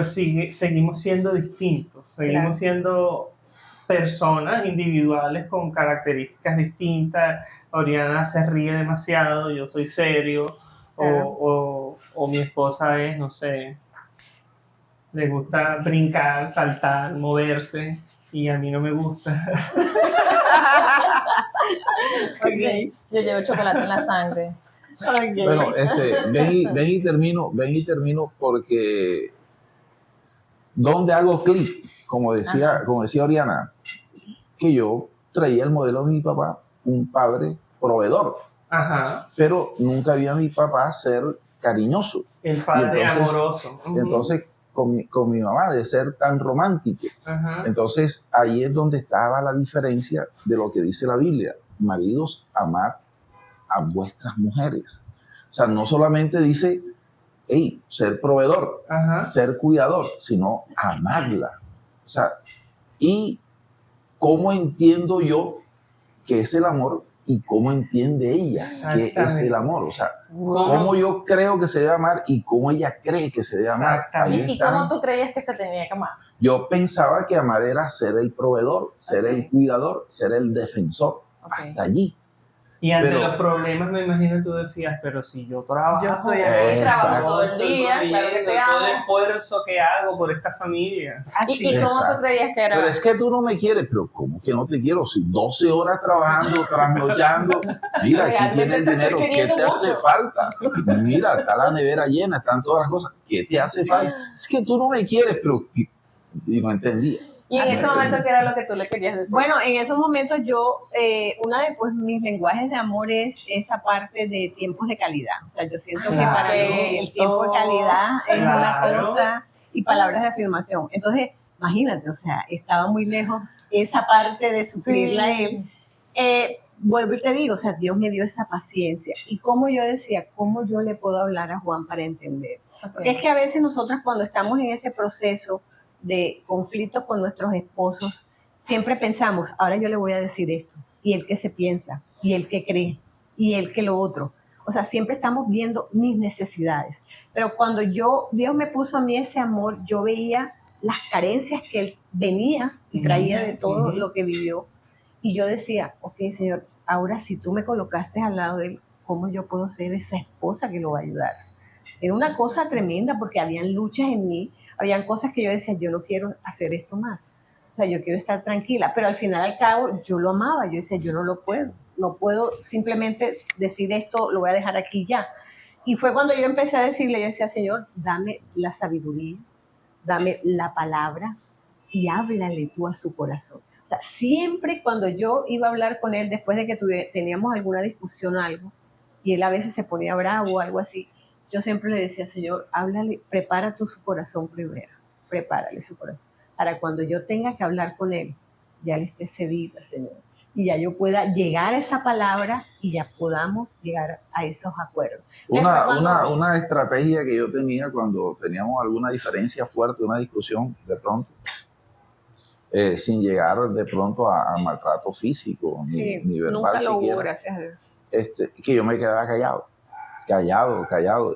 seguimos siendo distintos, seguimos Claro. siendo personas individuales con características distintas. Oriana se ríe demasiado, yo soy serio, Claro. o mi esposa es, no sé, le gusta brincar, saltar, moverse, y a mí no me gusta. Ok. Yo llevo chocolate en la sangre. Ok. Bueno, ven y termino porque ¿dónde hago clic? Como decía Oriana, que yo traía el modelo de mi papá, un padre proveedor, Ajá, pero nunca vi a mi papá ser cariñoso. el padre Y entonces- amoroso. Ujú. Entonces, con mi mamá, de ser tan romántico. Ajá. Entonces, ahí es donde estaba la diferencia de lo que dice la Biblia. Maridos, amad a vuestras mujeres. O sea, no solamente dice, hey, ser proveedor, Ajá. ser cuidador, sino amarla. O sea, y cómo entiendo yo qué es el amor y cómo entiende ella qué es el amor. O sea, cómo yo creo que se debe amar y cómo ella cree que se debe amar. Ahí ¿Y está. cómo tú creías que se tenía que amar? Yo pensaba que amar era ser el proveedor, ser Ok. el cuidador, ser el defensor. Ok. Hasta allí. Y ante Pero- los problemas, me imagino tú decías, pero si yo trabajo, Yo estoy aquí, trabajo todo el estoy día, claro que te todo el amo. esfuerzo que hago por esta familia. Así. ¿Y cómo tú Exacto. creías que era? Pero es que tú no me quieres, pero ¿cómo que no te quiero? Si 12 horas trabajando, trasnochando, mira, aquí Realmente tienes te estoy dinero, ¿qué queriendo te hace mucho. falta? Mira, está la nevera llena, están todas las cosas, ¿qué te hace falta? Es que tú no me quieres, pero... Y no entendía. Y en No ese momento, entendía. ¿qué era lo que tú le querías decir? Bueno, en esos momentos yo, uno de pues, mis lenguajes de amor es esa parte de tiempos de calidad. O sea, yo siento que para Ok. mí el tiempo de calidad es una Claro. cosa y palabras de afirmación. Entonces, imagínate, o sea, estaba muy lejos esa parte de suplirla a él. Vuelvo y te digo, o sea, Dios me dio esa paciencia. Y como yo decía, ¿cómo yo le puedo hablar a Juan para entender? Ok. Porque es que a veces nosotras cuando estamos en ese proceso de conflicto con nuestros esposos, siempre pensamos, ahora yo le voy a decir esto, y él que se piensa, y él que cree, y él que lo otro. O sea, siempre estamos viendo mis necesidades. Pero cuando Dios me puso a mí ese amor, yo veía las carencias que él venía y traía de todo lo que vivió. Y yo decía, ok, Señor, ahora si tú me colocaste al lado de él, ¿cómo yo puedo ser esa esposa que lo va a ayudar? Era una cosa tremenda porque habían luchas en mí, habían cosas que yo decía, yo no quiero hacer esto más. O sea, yo quiero estar tranquila, pero al final al cabo yo lo amaba, yo decía, yo no puedo simplemente decir esto, lo voy a dejar aquí ya. Y fue cuando yo empecé a decirle, yo decía, Señor, dame la sabiduría, dame la palabra y háblale tú a su corazón. O sea, siempre cuando yo iba a hablar con él, después de que teníamos alguna discusión o algo, y él a veces se ponía bravo o algo así, yo siempre le decía, Señor, háblale, prepara tú su corazón primero, prepárale su corazón, para cuando yo tenga que hablar con él, ya le esté cedida, Señor, y ya yo pueda llegar a esa palabra y ya podamos llegar a esos acuerdos. Una estrategia que yo tenía cuando teníamos alguna diferencia fuerte, una discusión de pronto, sin llegar de pronto a maltrato físico, Sí, ni verbal nunca lo hubo, siquiera, gracias a Dios. que yo me quedaba callado,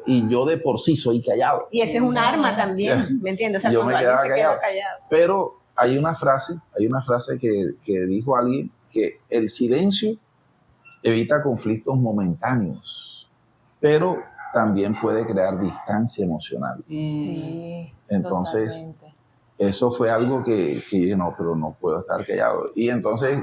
y yo de por sí soy callado, Y ese es un arma también, ¿me entiendes? O sea, Yo cuando me alguien quedaba se queda callado. pero hay una frase que dijo alguien, que el silencio evita conflictos momentáneos, pero también puede crear distancia emocional. Sí, Entonces, totalmente. eso fue algo que dije, no, pero no puedo estar callado. Y entonces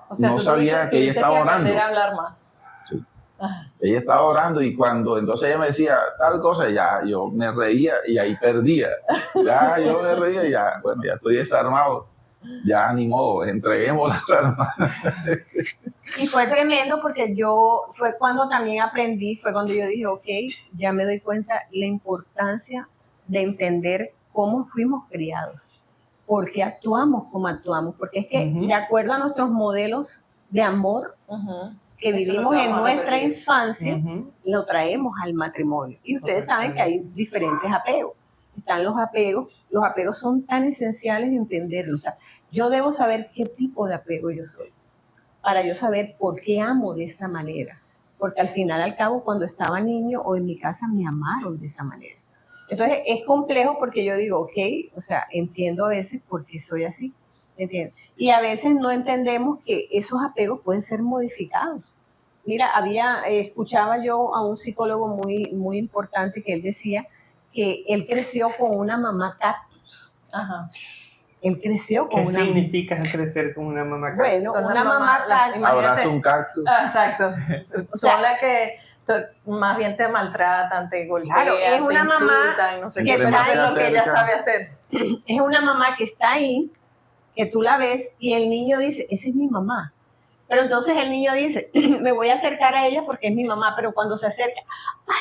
O sea, no tú sabía que ella tuviste estaba que orando. aprender a hablar más. Sí. Ah, Ella estaba orando y cuando entonces ella me decía tal cosa, ya yo me reía y ahí perdía. Ya yo me reía y ya, bueno, ya estoy desarmado. Ya ni modo, entreguemos las armas. Y fue tremendo porque fue cuando también aprendí, fue cuando yo dije, ok, ya me doy cuenta la importancia de entender cómo fuimos criados, por qué actuamos como actuamos, porque es que de acuerdo a nuestros modelos de amor que Eso vivimos lo que en vamos a nuestra repetir. infancia, lo traemos al matrimonio. Y ustedes saben que hay diferentes apegos. Están los apegos son tan esenciales de entenderlos. O sea, yo debo saber qué tipo de apego yo soy, para yo saber por qué amo de esa manera. Porque al final, al cabo, cuando estaba niño o en mi casa me amaron de esa manera. Entonces es complejo porque yo digo, ok, o sea, entiendo a veces por qué soy así, ¿entiendes? Y a veces no entendemos que esos apegos pueden ser modificados. Mira, escuchaba yo a un psicólogo muy, muy importante que él decía que él creció con una mamá cactus. Ajá. Él creció con ¿Qué significa crecer con una mamá cactus? Bueno, Son una las mamá cactus. imagínate. Abraza un cactus. Exacto. O sea, Son las que más bien te maltratan, te golpean, Claro, es una te mamá insultan, no sé que qué, pero trae hace lo que ella cerca. sabe hacer. Es una mamá que está ahí, que tú la ves y el niño dice, esa es mi mamá. Pero entonces el niño dice, me voy a acercar a ella porque es mi mamá, pero cuando se acerca,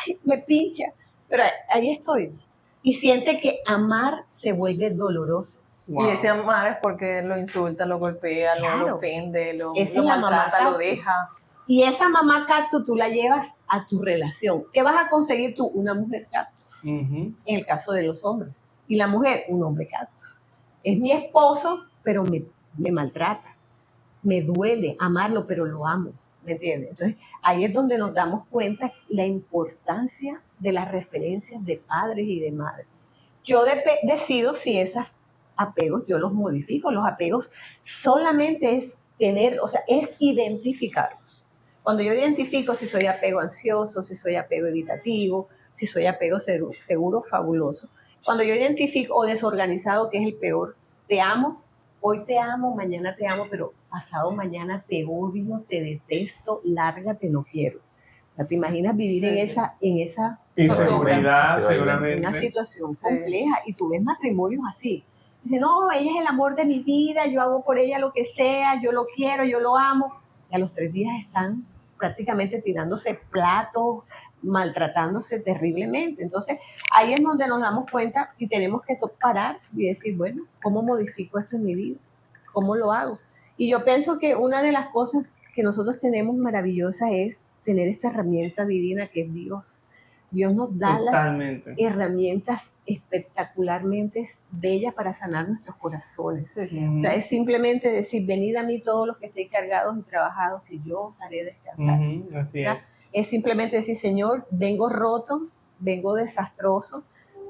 ay, me pincha. Pero ahí estoy. Y siente que amar se vuelve doloroso. Wow. Y ese amar es porque lo insulta, lo golpea, Claro. lo ofende, lo Esa es la maltrata, mamá lo deja. Y esa mamá cactus tú la llevas a tu relación. ¿Qué vas a conseguir tú? Una mujer cactus, en el caso de los hombres. Y la mujer, un hombre cactus. Es mi esposo, pero me maltrata. Me duele amarlo, pero lo amo. ¿Me entiendes? Entonces, ahí es donde nos damos cuenta la importancia de las referencias de padres y de madres. Yo decido si esos apegos yo los modifico. Los apegos solamente es tener, o sea, es identificarlos. Cuando yo identifico si soy apego ansioso, si soy apego evitativo, si soy apego seguro, fabuloso. Cuando yo identifico, o desorganizado, que es el peor, te amo, hoy te amo, mañana te amo, pero pasado mañana te odio, te detesto, lárgate, no quiero. O sea, ¿te imaginas vivir en esa inseguridad, Sí, seguramente. una situación compleja? Y tú ves matrimonios así. Dice, no, ella es el amor de mi vida, yo hago por ella lo que sea, yo lo quiero, yo lo amo. Y a los 3 días están prácticamente tirándose platos, maltratándose terriblemente. Entonces, ahí es donde nos damos cuenta y tenemos que parar y decir, bueno, ¿cómo modifico esto en mi vida? ¿Cómo lo hago? Y yo pienso que una de las cosas que nosotros tenemos maravillosa es tener esta herramienta divina que es Dios. Dios nos da Totalmente. las herramientas espectacularmente bellas para sanar nuestros corazones. Sí, sí. O sea, es simplemente decir, venid a mí todos los que estéis cargados y trabajados, que yo os haré descansar. Así ¿verdad? es. Es simplemente decir, Señor, vengo roto, vengo desastroso,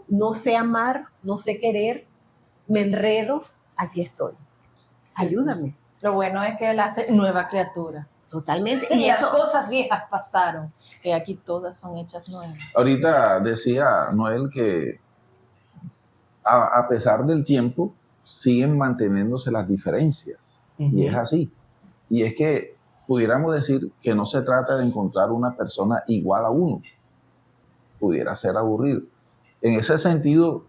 no sé amar, no sé querer, me enredo, aquí estoy. Ayúdame. Lo bueno es que Él hace nueva criatura. Totalmente. Y las cosas viejas pasaron, que aquí todas son hechas nuevas. Ahorita decía Noel que a pesar del tiempo siguen manteniéndose las diferencias. Y es así. Y es que pudiéramos decir que no se trata de encontrar una persona igual a uno. Pudiera ser aburrido. En ese sentido,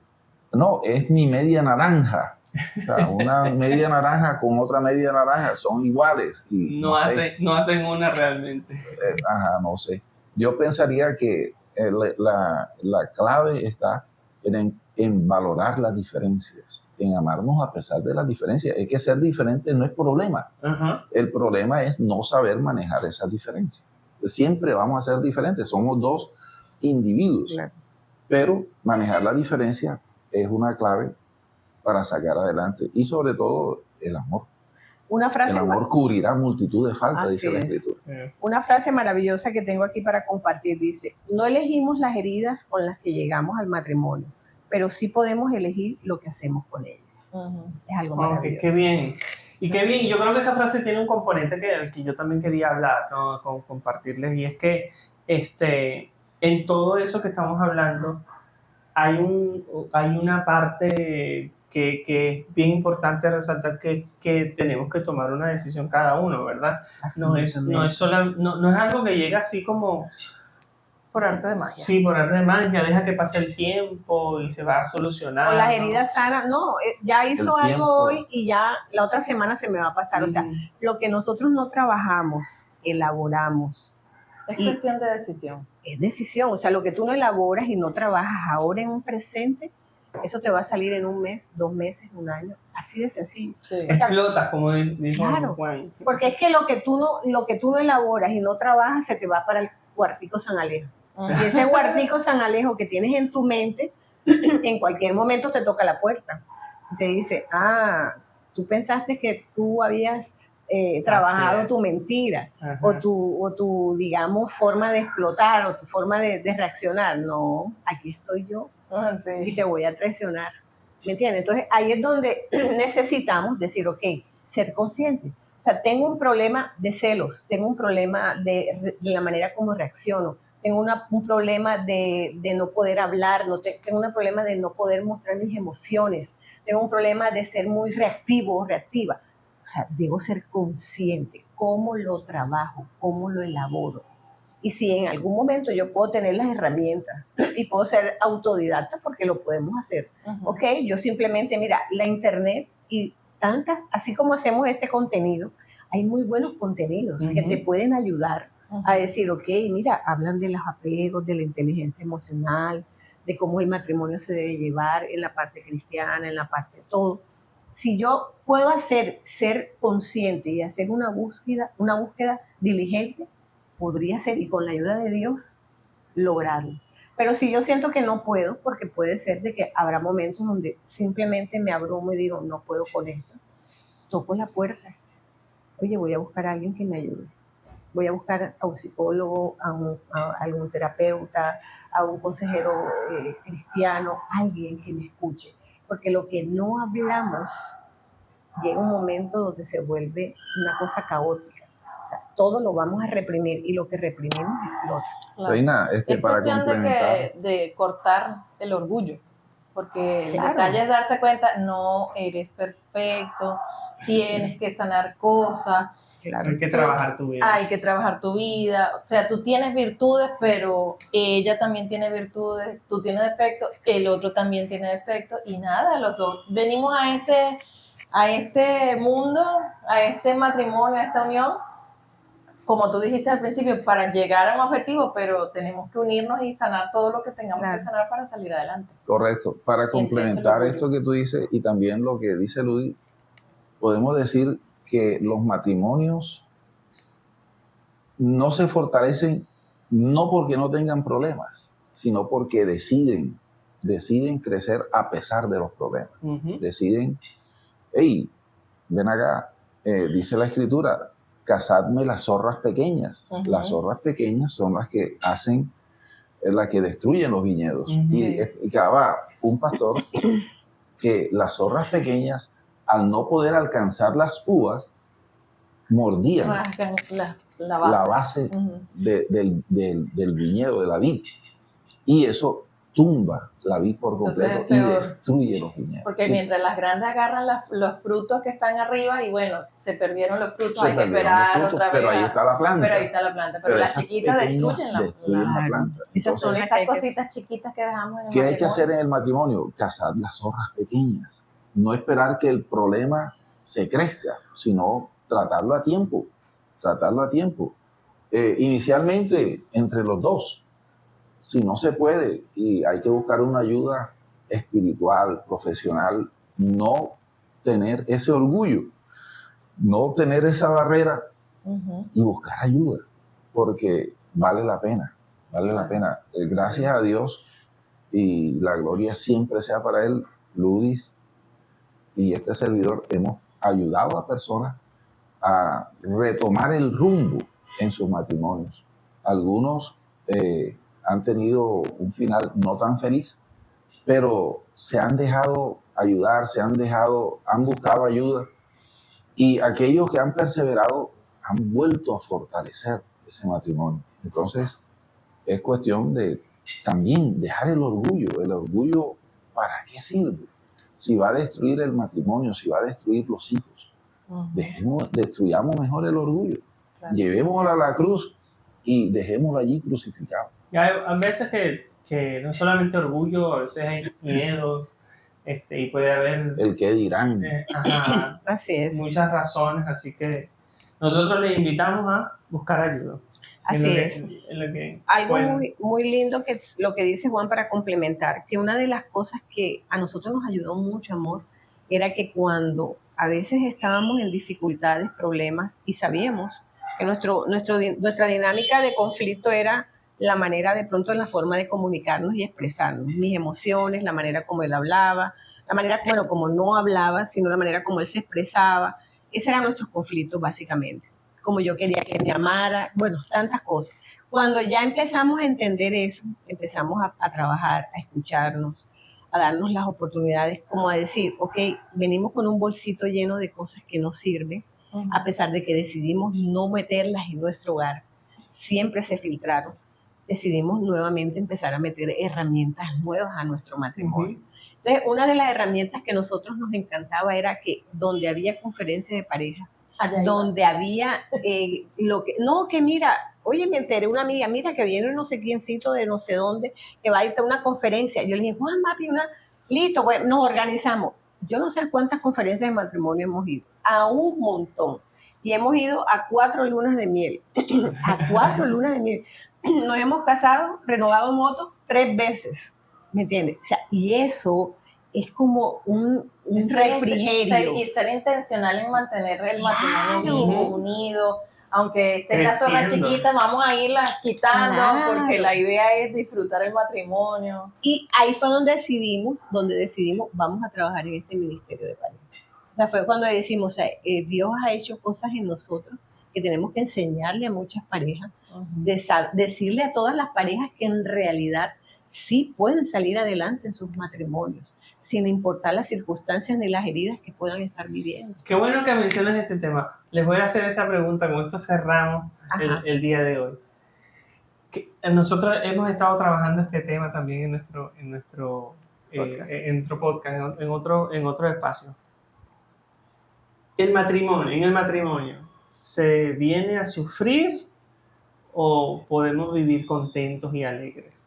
no, es mi media naranja. O sea, una media naranja con otra media naranja son iguales. Y no hacen una realmente. No sé. Yo pensaría que la clave está en valorar las diferencias, en amarnos a pesar de las diferencias. Es que ser diferente no es problema. El problema es no saber manejar esas diferencias. Siempre vamos a ser diferentes, somos dos individuos. Claro. Pero manejar la diferencia es una clave para sacar adelante y sobre todo el amor. El amor cubrirá multitud de faltas, dice la Escritura. Una frase maravillosa que tengo aquí para compartir dice, no elegimos las heridas con las que llegamos al matrimonio, pero sí podemos elegir lo que hacemos con ellas. Es algo maravilloso. Qué bien. Y qué bien, yo creo que esa frase tiene un componente que yo también quería hablar, ¿no? Compartirles, y es que en todo eso que estamos hablando hay una parte que es bien importante resaltar, que tenemos que tomar una decisión cada uno, ¿verdad? No es algo que llega así como... Por arte de magia. Sí, por arte de magia, deja que pase el tiempo y se va a solucionar. O las heridas sanas, no, ya hizo algo hoy y ya la otra semana se me va a pasar. O sea, lo que nosotros no trabajamos, elaboramos. Es cuestión de decisión. Es decisión, o sea, lo que tú no elaboras y no trabajas ahora en un presente, eso te va a salir en 1 mes, 2 meses, 1 año, así de sencillo. Sí. Explotas, como dijo claro, Juan. porque es que lo que tú no elaboras y no trabajas se te va para el cuartico San Alejo. Y ese cuartico San Alejo que tienes en tu mente, en cualquier momento te toca la puerta. Te dice, tú pensaste que tú habías trabajado tu mentira o tu, digamos, forma de explotar o tu forma de reaccionar. No, aquí estoy yo y te voy a traicionar. ¿Me entiendes? Entonces, ahí es donde necesitamos decir, ok, ser consciente. O sea, tengo un problema de celos, tengo un problema de la manera como reacciono, tengo un problema de no poder hablar, tengo un problema de no poder mostrar mis emociones, tengo un problema de ser muy reactivo o reactiva. O sea, debo ser consciente, cómo lo trabajo, cómo lo elaboro. Y si en algún momento yo puedo tener las herramientas y puedo ser autodidacta, porque lo podemos hacer. Ok, yo simplemente, mira, la internet y tantas, así como hacemos este contenido, hay muy buenos contenidos que te pueden ayudar a decir, ok, mira, hablan de los apegos, de la inteligencia emocional, de cómo el matrimonio se debe llevar en la parte cristiana, en la parte de todo. Si yo puedo ser consciente y hacer una búsqueda diligente, podría ser, y con la ayuda de Dios, lograrlo. Pero si yo siento que no puedo, porque puede ser de que habrá momentos donde simplemente me abrumo y digo, no puedo con esto, toco la puerta. Oye, voy a buscar a alguien que me ayude. Voy a buscar a un psicólogo, a algún terapeuta, a un consejero cristiano, alguien que me escuche. Porque lo que no hablamos llega un momento donde se vuelve una cosa caótica. O sea, todo lo vamos a reprimir y lo que reprimimos explota. Claro. Reina, Es para cuestión complementar, de cortar el orgullo, porque el Claro. detalle es darse cuenta, no eres perfecto, tienes que sanar cosas, Claro. Hay que trabajar tu vida. hay que trabajar tu vida, o sea, tú tienes virtudes, pero ella también tiene virtudes, tú tienes defectos, el otro también tiene defectos, y nada, los dos venimos a este mundo, a este matrimonio, a esta unión, como tú dijiste al principio, para llegar a un objetivo, pero tenemos que unirnos y sanar todo lo que tengamos Claro. que sanar para salir adelante. correcto, para Y entre eso el complementar orgullo. esto que tú dices y también lo que dice Ludi, podemos decir que los matrimonios no se fortalecen no porque no tengan problemas, sino porque deciden crecer a pesar de los problemas. Ujú. Deciden, hey, ven acá, dice la escritura, cazadme las zorras pequeñas. Ujú. Las zorras pequeñas son las que hacen, las que destruyen los viñedos. Ujú. Y explicaba un pastor que las zorras pequeñas, al no poder alcanzar las uvas, mordían Rasgan la la base. base Ujú. del viñedo, de la vid. Y eso tumba la vid por Entonces completo es y peor. destruye los viñedos. Porque Sí, mientras las grandes agarran los frutos que están arriba y bueno, se perdieron los frutos, se hay que perdieron los esperar frutos, otra vez. pero ahí está la planta. Pero ahí está la planta. Pero las esas chiquitas pequeñas destruyen destruyen la Claro. planta. Esas son Entonces, las que hay esas que- cositas chiquitas que dejamos en el ¿qué hay que matrimonio. hacer en el matrimonio? Cazar las zorras pequeñas. No esperar que el problema se crezca, sino tratarlo a tiempo. Tratarlo a tiempo. Inicialmente, entre los dos. Si no se puede y hay que buscar una ayuda espiritual, profesional, no tener ese orgullo, no tener esa barrera Ujú. y buscar ayuda, porque vale la pena, vale la pena. Gracias a Dios y la gloria siempre sea para Él, Ludis y este servidor hemos ayudado a personas a retomar el rumbo en sus matrimonios. Algunos han tenido un final no tan feliz, pero se han dejado ayudar, han buscado ayuda y aquellos que han perseverado han vuelto a fortalecer ese matrimonio. Entonces es cuestión de también dejar el orgullo. El orgullo, ¿para qué sirve? Si va a destruir el matrimonio, si va a destruir los hijos. Destruyamos mejor el orgullo. Claro. Llevémoslo a la cruz y dejémoslo allí crucificado. Hay veces que no solamente orgullo, a veces hay miedos, y puede haber El que dirán. ajá, Así es. muchas razones, así que nosotros les invitamos a buscar ayuda. Así es. En lo que Algo puedan. muy, muy lindo que es lo que dice Juan para complementar, que una de las cosas que a nosotros nos ayudó mucho, amor, era que cuando a veces estábamos en dificultades, problemas y sabíamos que nuestra dinámica de conflicto era la manera de pronto en la forma de comunicarnos y expresarnos, mis emociones, la manera como él hablaba, la manera, bueno, como no hablaba, sino la manera como él se expresaba. Esos eran nuestros conflictos básicamente, como yo quería que me amara, bueno, tantas cosas. Cuando ya empezamos a entender eso, empezamos a trabajar, a escucharnos, a darnos las oportunidades, como a decir, ok, venimos con un bolsito lleno de cosas que no sirven, a pesar de que decidimos no meterlas en nuestro hogar, siempre se filtraron, decidimos nuevamente empezar a meter herramientas nuevas a nuestro matrimonio. Entonces, una de las herramientas que a nosotros nos encantaba era que donde había conferencias de pareja, donde había que mira, oye, me enteré una amiga, mira que viene no sé quiéncito de no sé dónde, que va a ir a una conferencia. Yo le dije, Juan, papi, listo, pues, nos organizamos. Yo no sé a cuántas conferencias de matrimonio hemos ido, a un montón. Y hemos ido a 4 lunas de miel, a 4 lunas de miel. Nos hemos casado, renovado motos 3 veces, ¿me entiendes? O sea, y eso es como un refrigerio. Y ser intencional en mantener el matrimonio Claro. vivo, unido. Aunque esté la zorra Creciendo. chiquita, vamos a irlas quitando, Claro. porque la idea es disfrutar el matrimonio. Y ahí fue donde decidimos, vamos a trabajar en este ministerio de pareja. O sea, fue cuando decimos, o sea, Dios ha hecho cosas en nosotros que tenemos que enseñarle a muchas parejas, decirle a todas las parejas que en realidad sí pueden salir adelante en sus matrimonios, sin importar las circunstancias ni las heridas que puedan estar viviendo. Qué bueno que mencionas ese tema. Les voy a hacer esta pregunta, con esto cerramos el día de hoy. Nosotros hemos estado trabajando este tema también en nuestro podcast, en otro espacio. En el matrimonio, ¿se viene a sufrir o podemos vivir contentos y alegres?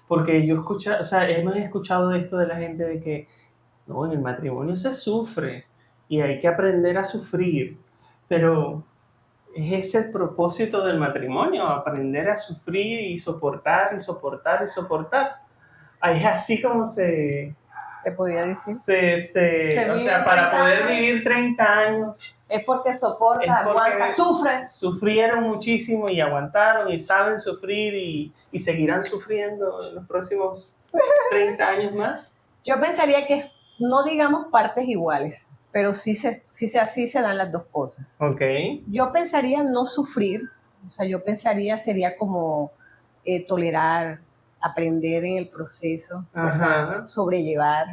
Porque hemos escuchado esto de la gente de que no, en el matrimonio se sufre y hay que aprender a sufrir, pero ¿es ese el propósito del matrimonio? Aprender a sufrir y soportar y soportar y soportar. Es así como se podría decir. O sea, para poder vivir 30 años. Es porque soporta, aguanta, sufre. Sufrieron muchísimo y aguantaron y saben sufrir y seguirán sufriendo en los próximos 30 años más. Yo pensaría que no digamos partes iguales, pero sí se dan las dos cosas. Okay. Yo pensaría no sufrir, o sea, yo pensaría sería como tolerar, aprender en el proceso, sobrellevar,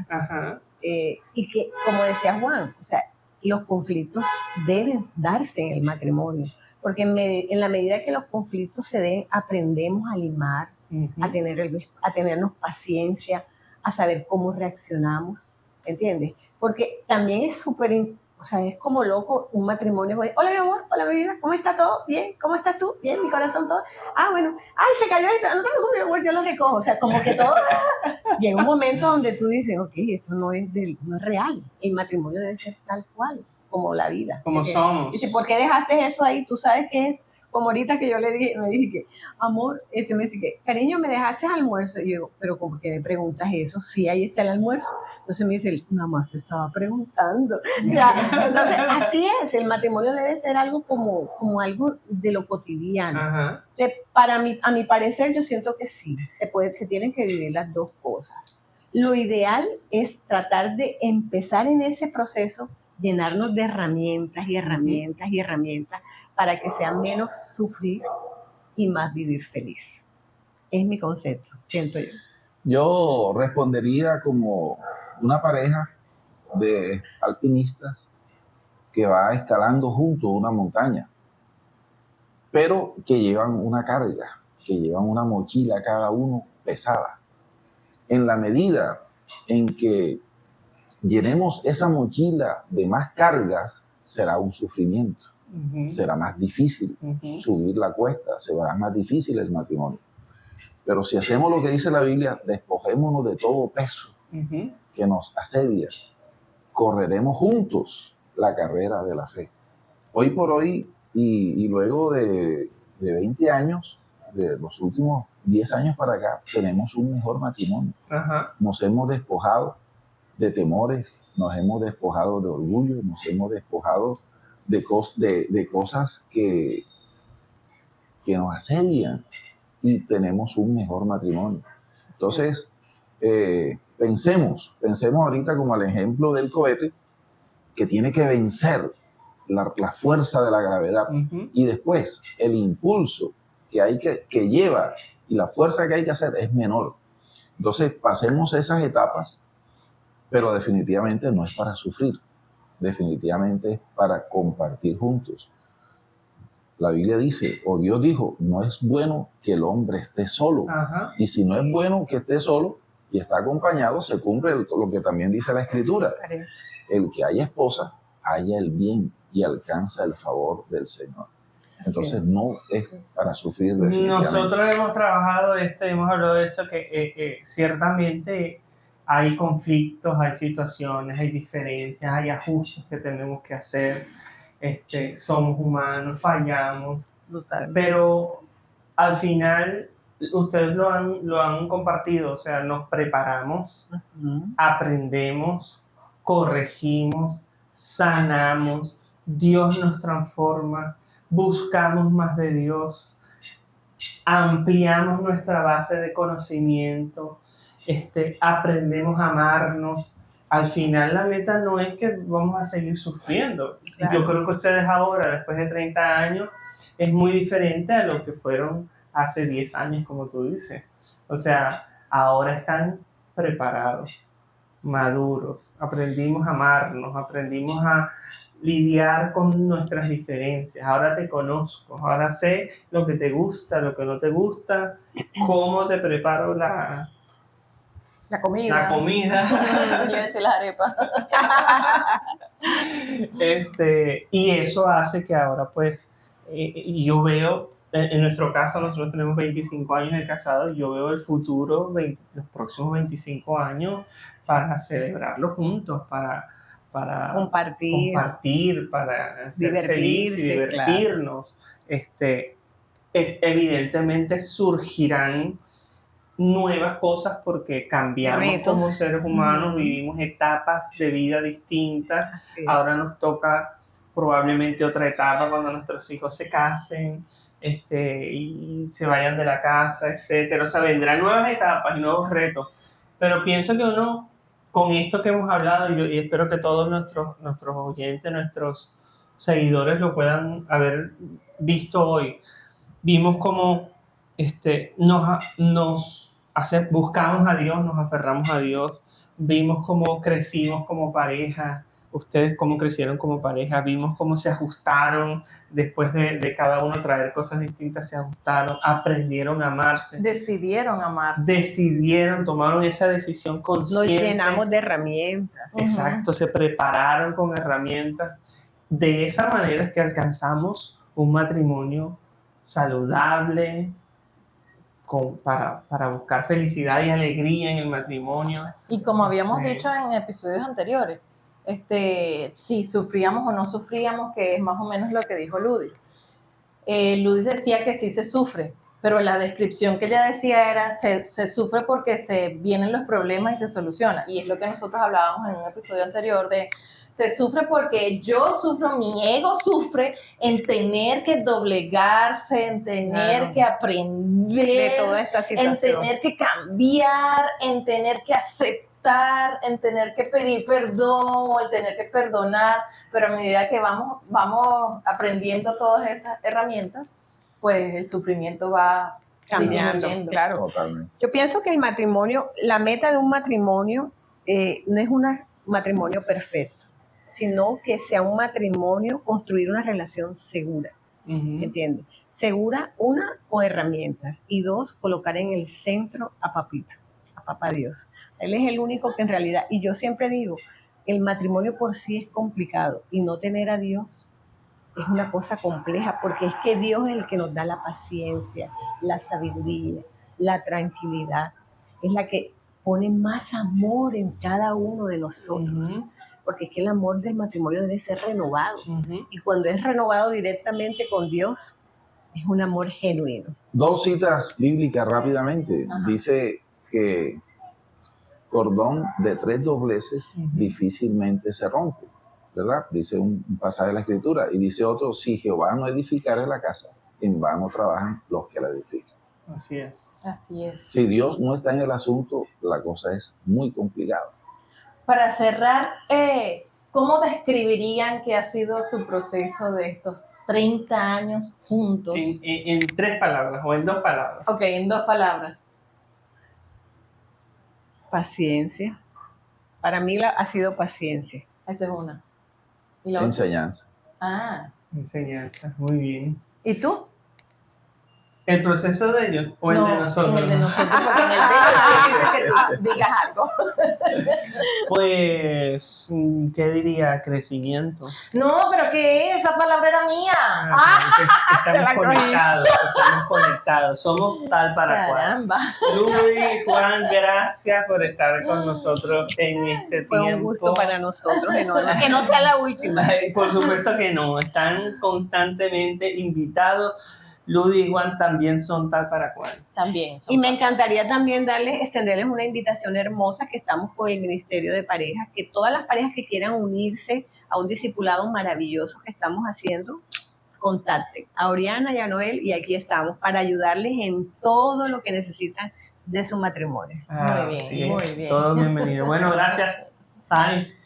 y que, como decía Juan, o sea, los conflictos deben darse en el matrimonio, porque en la medida que los conflictos se den, aprendemos a limar, a tenernos paciencia, a saber cómo reaccionamos, ¿entiendes? Porque también es súper, o sea, es como loco un matrimonio. Hola, mi amor, hola, mi vida, ¿cómo está todo? Bien, ¿cómo estás tú? Bien, mi corazón todo. Ah, bueno, ay, se cayó esto, no te preocupes, mi amor, yo lo recojo. O sea, como que todo. Llega un momento donde tú dices, ok, esto no es real. El matrimonio debe ser tal cual, como la vida. Como somos. Dice, ¿por qué dejaste eso ahí? Tú sabes que es como ahorita que yo me dije que, amor, me dice que, cariño, me dejaste almuerzo. Y yo digo, pero ¿por qué me preguntas eso? Sí, ahí está el almuerzo. Entonces me dice, nada más te estaba preguntando. O sea, entonces, así es, el matrimonio debe ser algo como algo de lo cotidiano. A mi parecer, yo siento que sí, se tienen que vivir las dos cosas. Lo ideal es tratar de empezar en ese proceso, llenarnos de herramientas y herramientas y herramientas para que sea menos sufrir y más vivir feliz. Es mi concepto, siento yo. Yo respondería como una pareja de alpinistas que va escalando junto una montaña, pero que llevan una carga, que llevan una mochila cada uno pesada. En la medida en que llenemos esa mochila de más cargas, será un sufrimiento. Será más difícil subir la cuesta, será más difícil el matrimonio. Pero si hacemos lo que dice la Biblia, despojémonos de todo peso que nos asedia, correremos juntos la carrera de la fe. Hoy por hoy, y luego de 20 años, de los últimos 10 años para acá, tenemos un mejor matrimonio. Nos hemos despojado de temores, nos hemos despojado de orgullo, nos hemos despojado de cosas que nos asedian y tenemos un mejor matrimonio. Entonces, pensemos ahorita como el ejemplo del cohete que tiene que vencer la fuerza de la gravedad y después el impulso que lleva y la fuerza que hay que hacer es menor. Entonces, pasemos esas etapas, pero definitivamente no es para sufrir. Definitivamente es para compartir juntos. La Biblia dice, o Dios dijo, no es bueno que el hombre esté solo. Y si no es bueno que esté solo y está acompañado, se cumple lo que también dice la Escritura. El que haya esposa, haya el bien y alcanza el favor del Señor. Entonces no es para sufrir definitivamente. Nosotros hemos trabajado hemos hablado de esto, que ciertamente hay conflictos, hay situaciones, hay diferencias, hay ajustes que tenemos que hacer. Somos humanos, fallamos, pero al final ustedes lo han compartido, o sea, nos preparamos, aprendemos, corregimos, sanamos, Dios nos transforma, buscamos más de Dios, ampliamos nuestra base de conocimiento, aprendemos a amarnos. Al final la meta no es que vamos a seguir sufriendo. Claro. Yo creo que ustedes ahora, después de 30 años, es muy diferente a lo que fueron hace 10 años, como tú dices. O sea, ahora están preparados, maduros, aprendimos a amarnos, aprendimos a lidiar con nuestras diferencias. Ahora te conozco, ahora sé lo que te gusta, lo que no te gusta, cómo te preparo la La comida. Yo iba a decir las arepas. Y eso hace que ahora pues yo veo, en nuestro caso nosotros tenemos 25 años de casado, yo veo el futuro, los próximos 25 años para celebrarlo juntos, para compartir, para ser felices y divertirnos. Evidentemente surgirán nuevas cosas porque cambiamos Retos. como seres humanos, vivimos etapas de vida distintas. Así es. Ahora nos toca probablemente otra etapa cuando nuestros hijos se casen y se vayan de la casa, etcétera. O sea, vendrán nuevas etapas y nuevos retos. Pero pienso que uno, con esto que hemos hablado, y espero que todos nuestros oyentes, nuestros seguidores lo puedan haber visto hoy, vimos como buscamos a Dios, nos aferramos a Dios, vimos cómo crecimos como pareja, ustedes cómo crecieron como pareja, vimos cómo se ajustaron después de cada uno traer cosas distintas, se ajustaron, aprendieron a amarse, Decidieron amarse. tomaron esa decisión consciente. Nos llenamos de herramientas. Exacto, se prepararon con herramientas. De esa manera es que alcanzamos un matrimonio saludable, para buscar felicidad y alegría en el matrimonio. Y como habíamos dicho en episodios anteriores, si sufríamos o no sufríamos, que es más o menos lo que dijo Ludis. Ludis decía que sí se sufre, pero la descripción que ella decía era se sufre porque se vienen los problemas y se soluciona. Y es lo que nosotros hablábamos en un episodio anterior de se sufre porque yo sufro, mi ego sufre en tener que doblegarse, en tener que aprender de toda esta situación, en tener que cambiar, en tener que aceptar, en tener que pedir perdón o el tener que perdonar, pero a medida que vamos aprendiendo todas esas herramientas, pues el sufrimiento va cambiando, disminuyendo. claro. Totalmente. Yo pienso que el matrimonio, la meta de un matrimonio no es un matrimonio perfecto, sino que sea un matrimonio, construir una relación segura, ¿entiendes? Segura, una, con herramientas, y dos, colocar en el centro a papito, a papá Dios. Él es el único que en realidad, y yo siempre digo, el matrimonio por sí es complicado, y no tener a Dios es una cosa compleja, porque es que Dios es el que nos da la paciencia, la sabiduría, la tranquilidad, es la que pone más amor en cada uno de nosotros. Porque es que el amor del matrimonio debe ser renovado. Y cuando es renovado directamente con Dios, es un amor genuino. 2 citas bíblicas rápidamente. Ajá. Dice que cordón de 3 dobleces difícilmente se rompe, ¿verdad? Dice un pasaje de la Escritura. Y dice otro, si Jehová no edificare la casa, en vano trabajan los que la edifican. Así es. Así es. Si Dios no está en el asunto, la cosa es muy complicada. Para cerrar, ¿cómo describirían que ha sido su proceso de estos 30 años juntos? En 3 palabras o en 2 palabras. Ok, en 2 palabras. Paciencia. Para mí ha sido paciencia. Esa es una. ¿Y la otra? Enseñanza. Ah, Enseñanza, muy bien. ¿y tú? ¿El proceso de ellos o el de nosotros? En el de nosotros, porque en el de ellos dice que tú digas algo. Pues, ¿qué diría? Crecimiento. No, pero ¿qué es? Esa palabra era mía. Estamos conectados, somos tal para cual. Caramba. Luis, Juan, gracias por estar con nosotros en este Fue tiempo. un gusto para nosotros enorme. Que no sea la última. Ay, por supuesto que no, están constantemente invitados. Ludi y Juan también son tal para cual. También. Y me encantaría también extenderles una invitación hermosa que estamos con el Ministerio de Parejas, que todas las parejas que quieran unirse a un discipulado maravilloso que estamos haciendo, contacten a Oriana y a Noel, y aquí estamos para ayudarles en todo lo que necesitan de su matrimonio. Muy bien, Así es, muy bien. todo bienvenido. Bueno, gracias. Bye.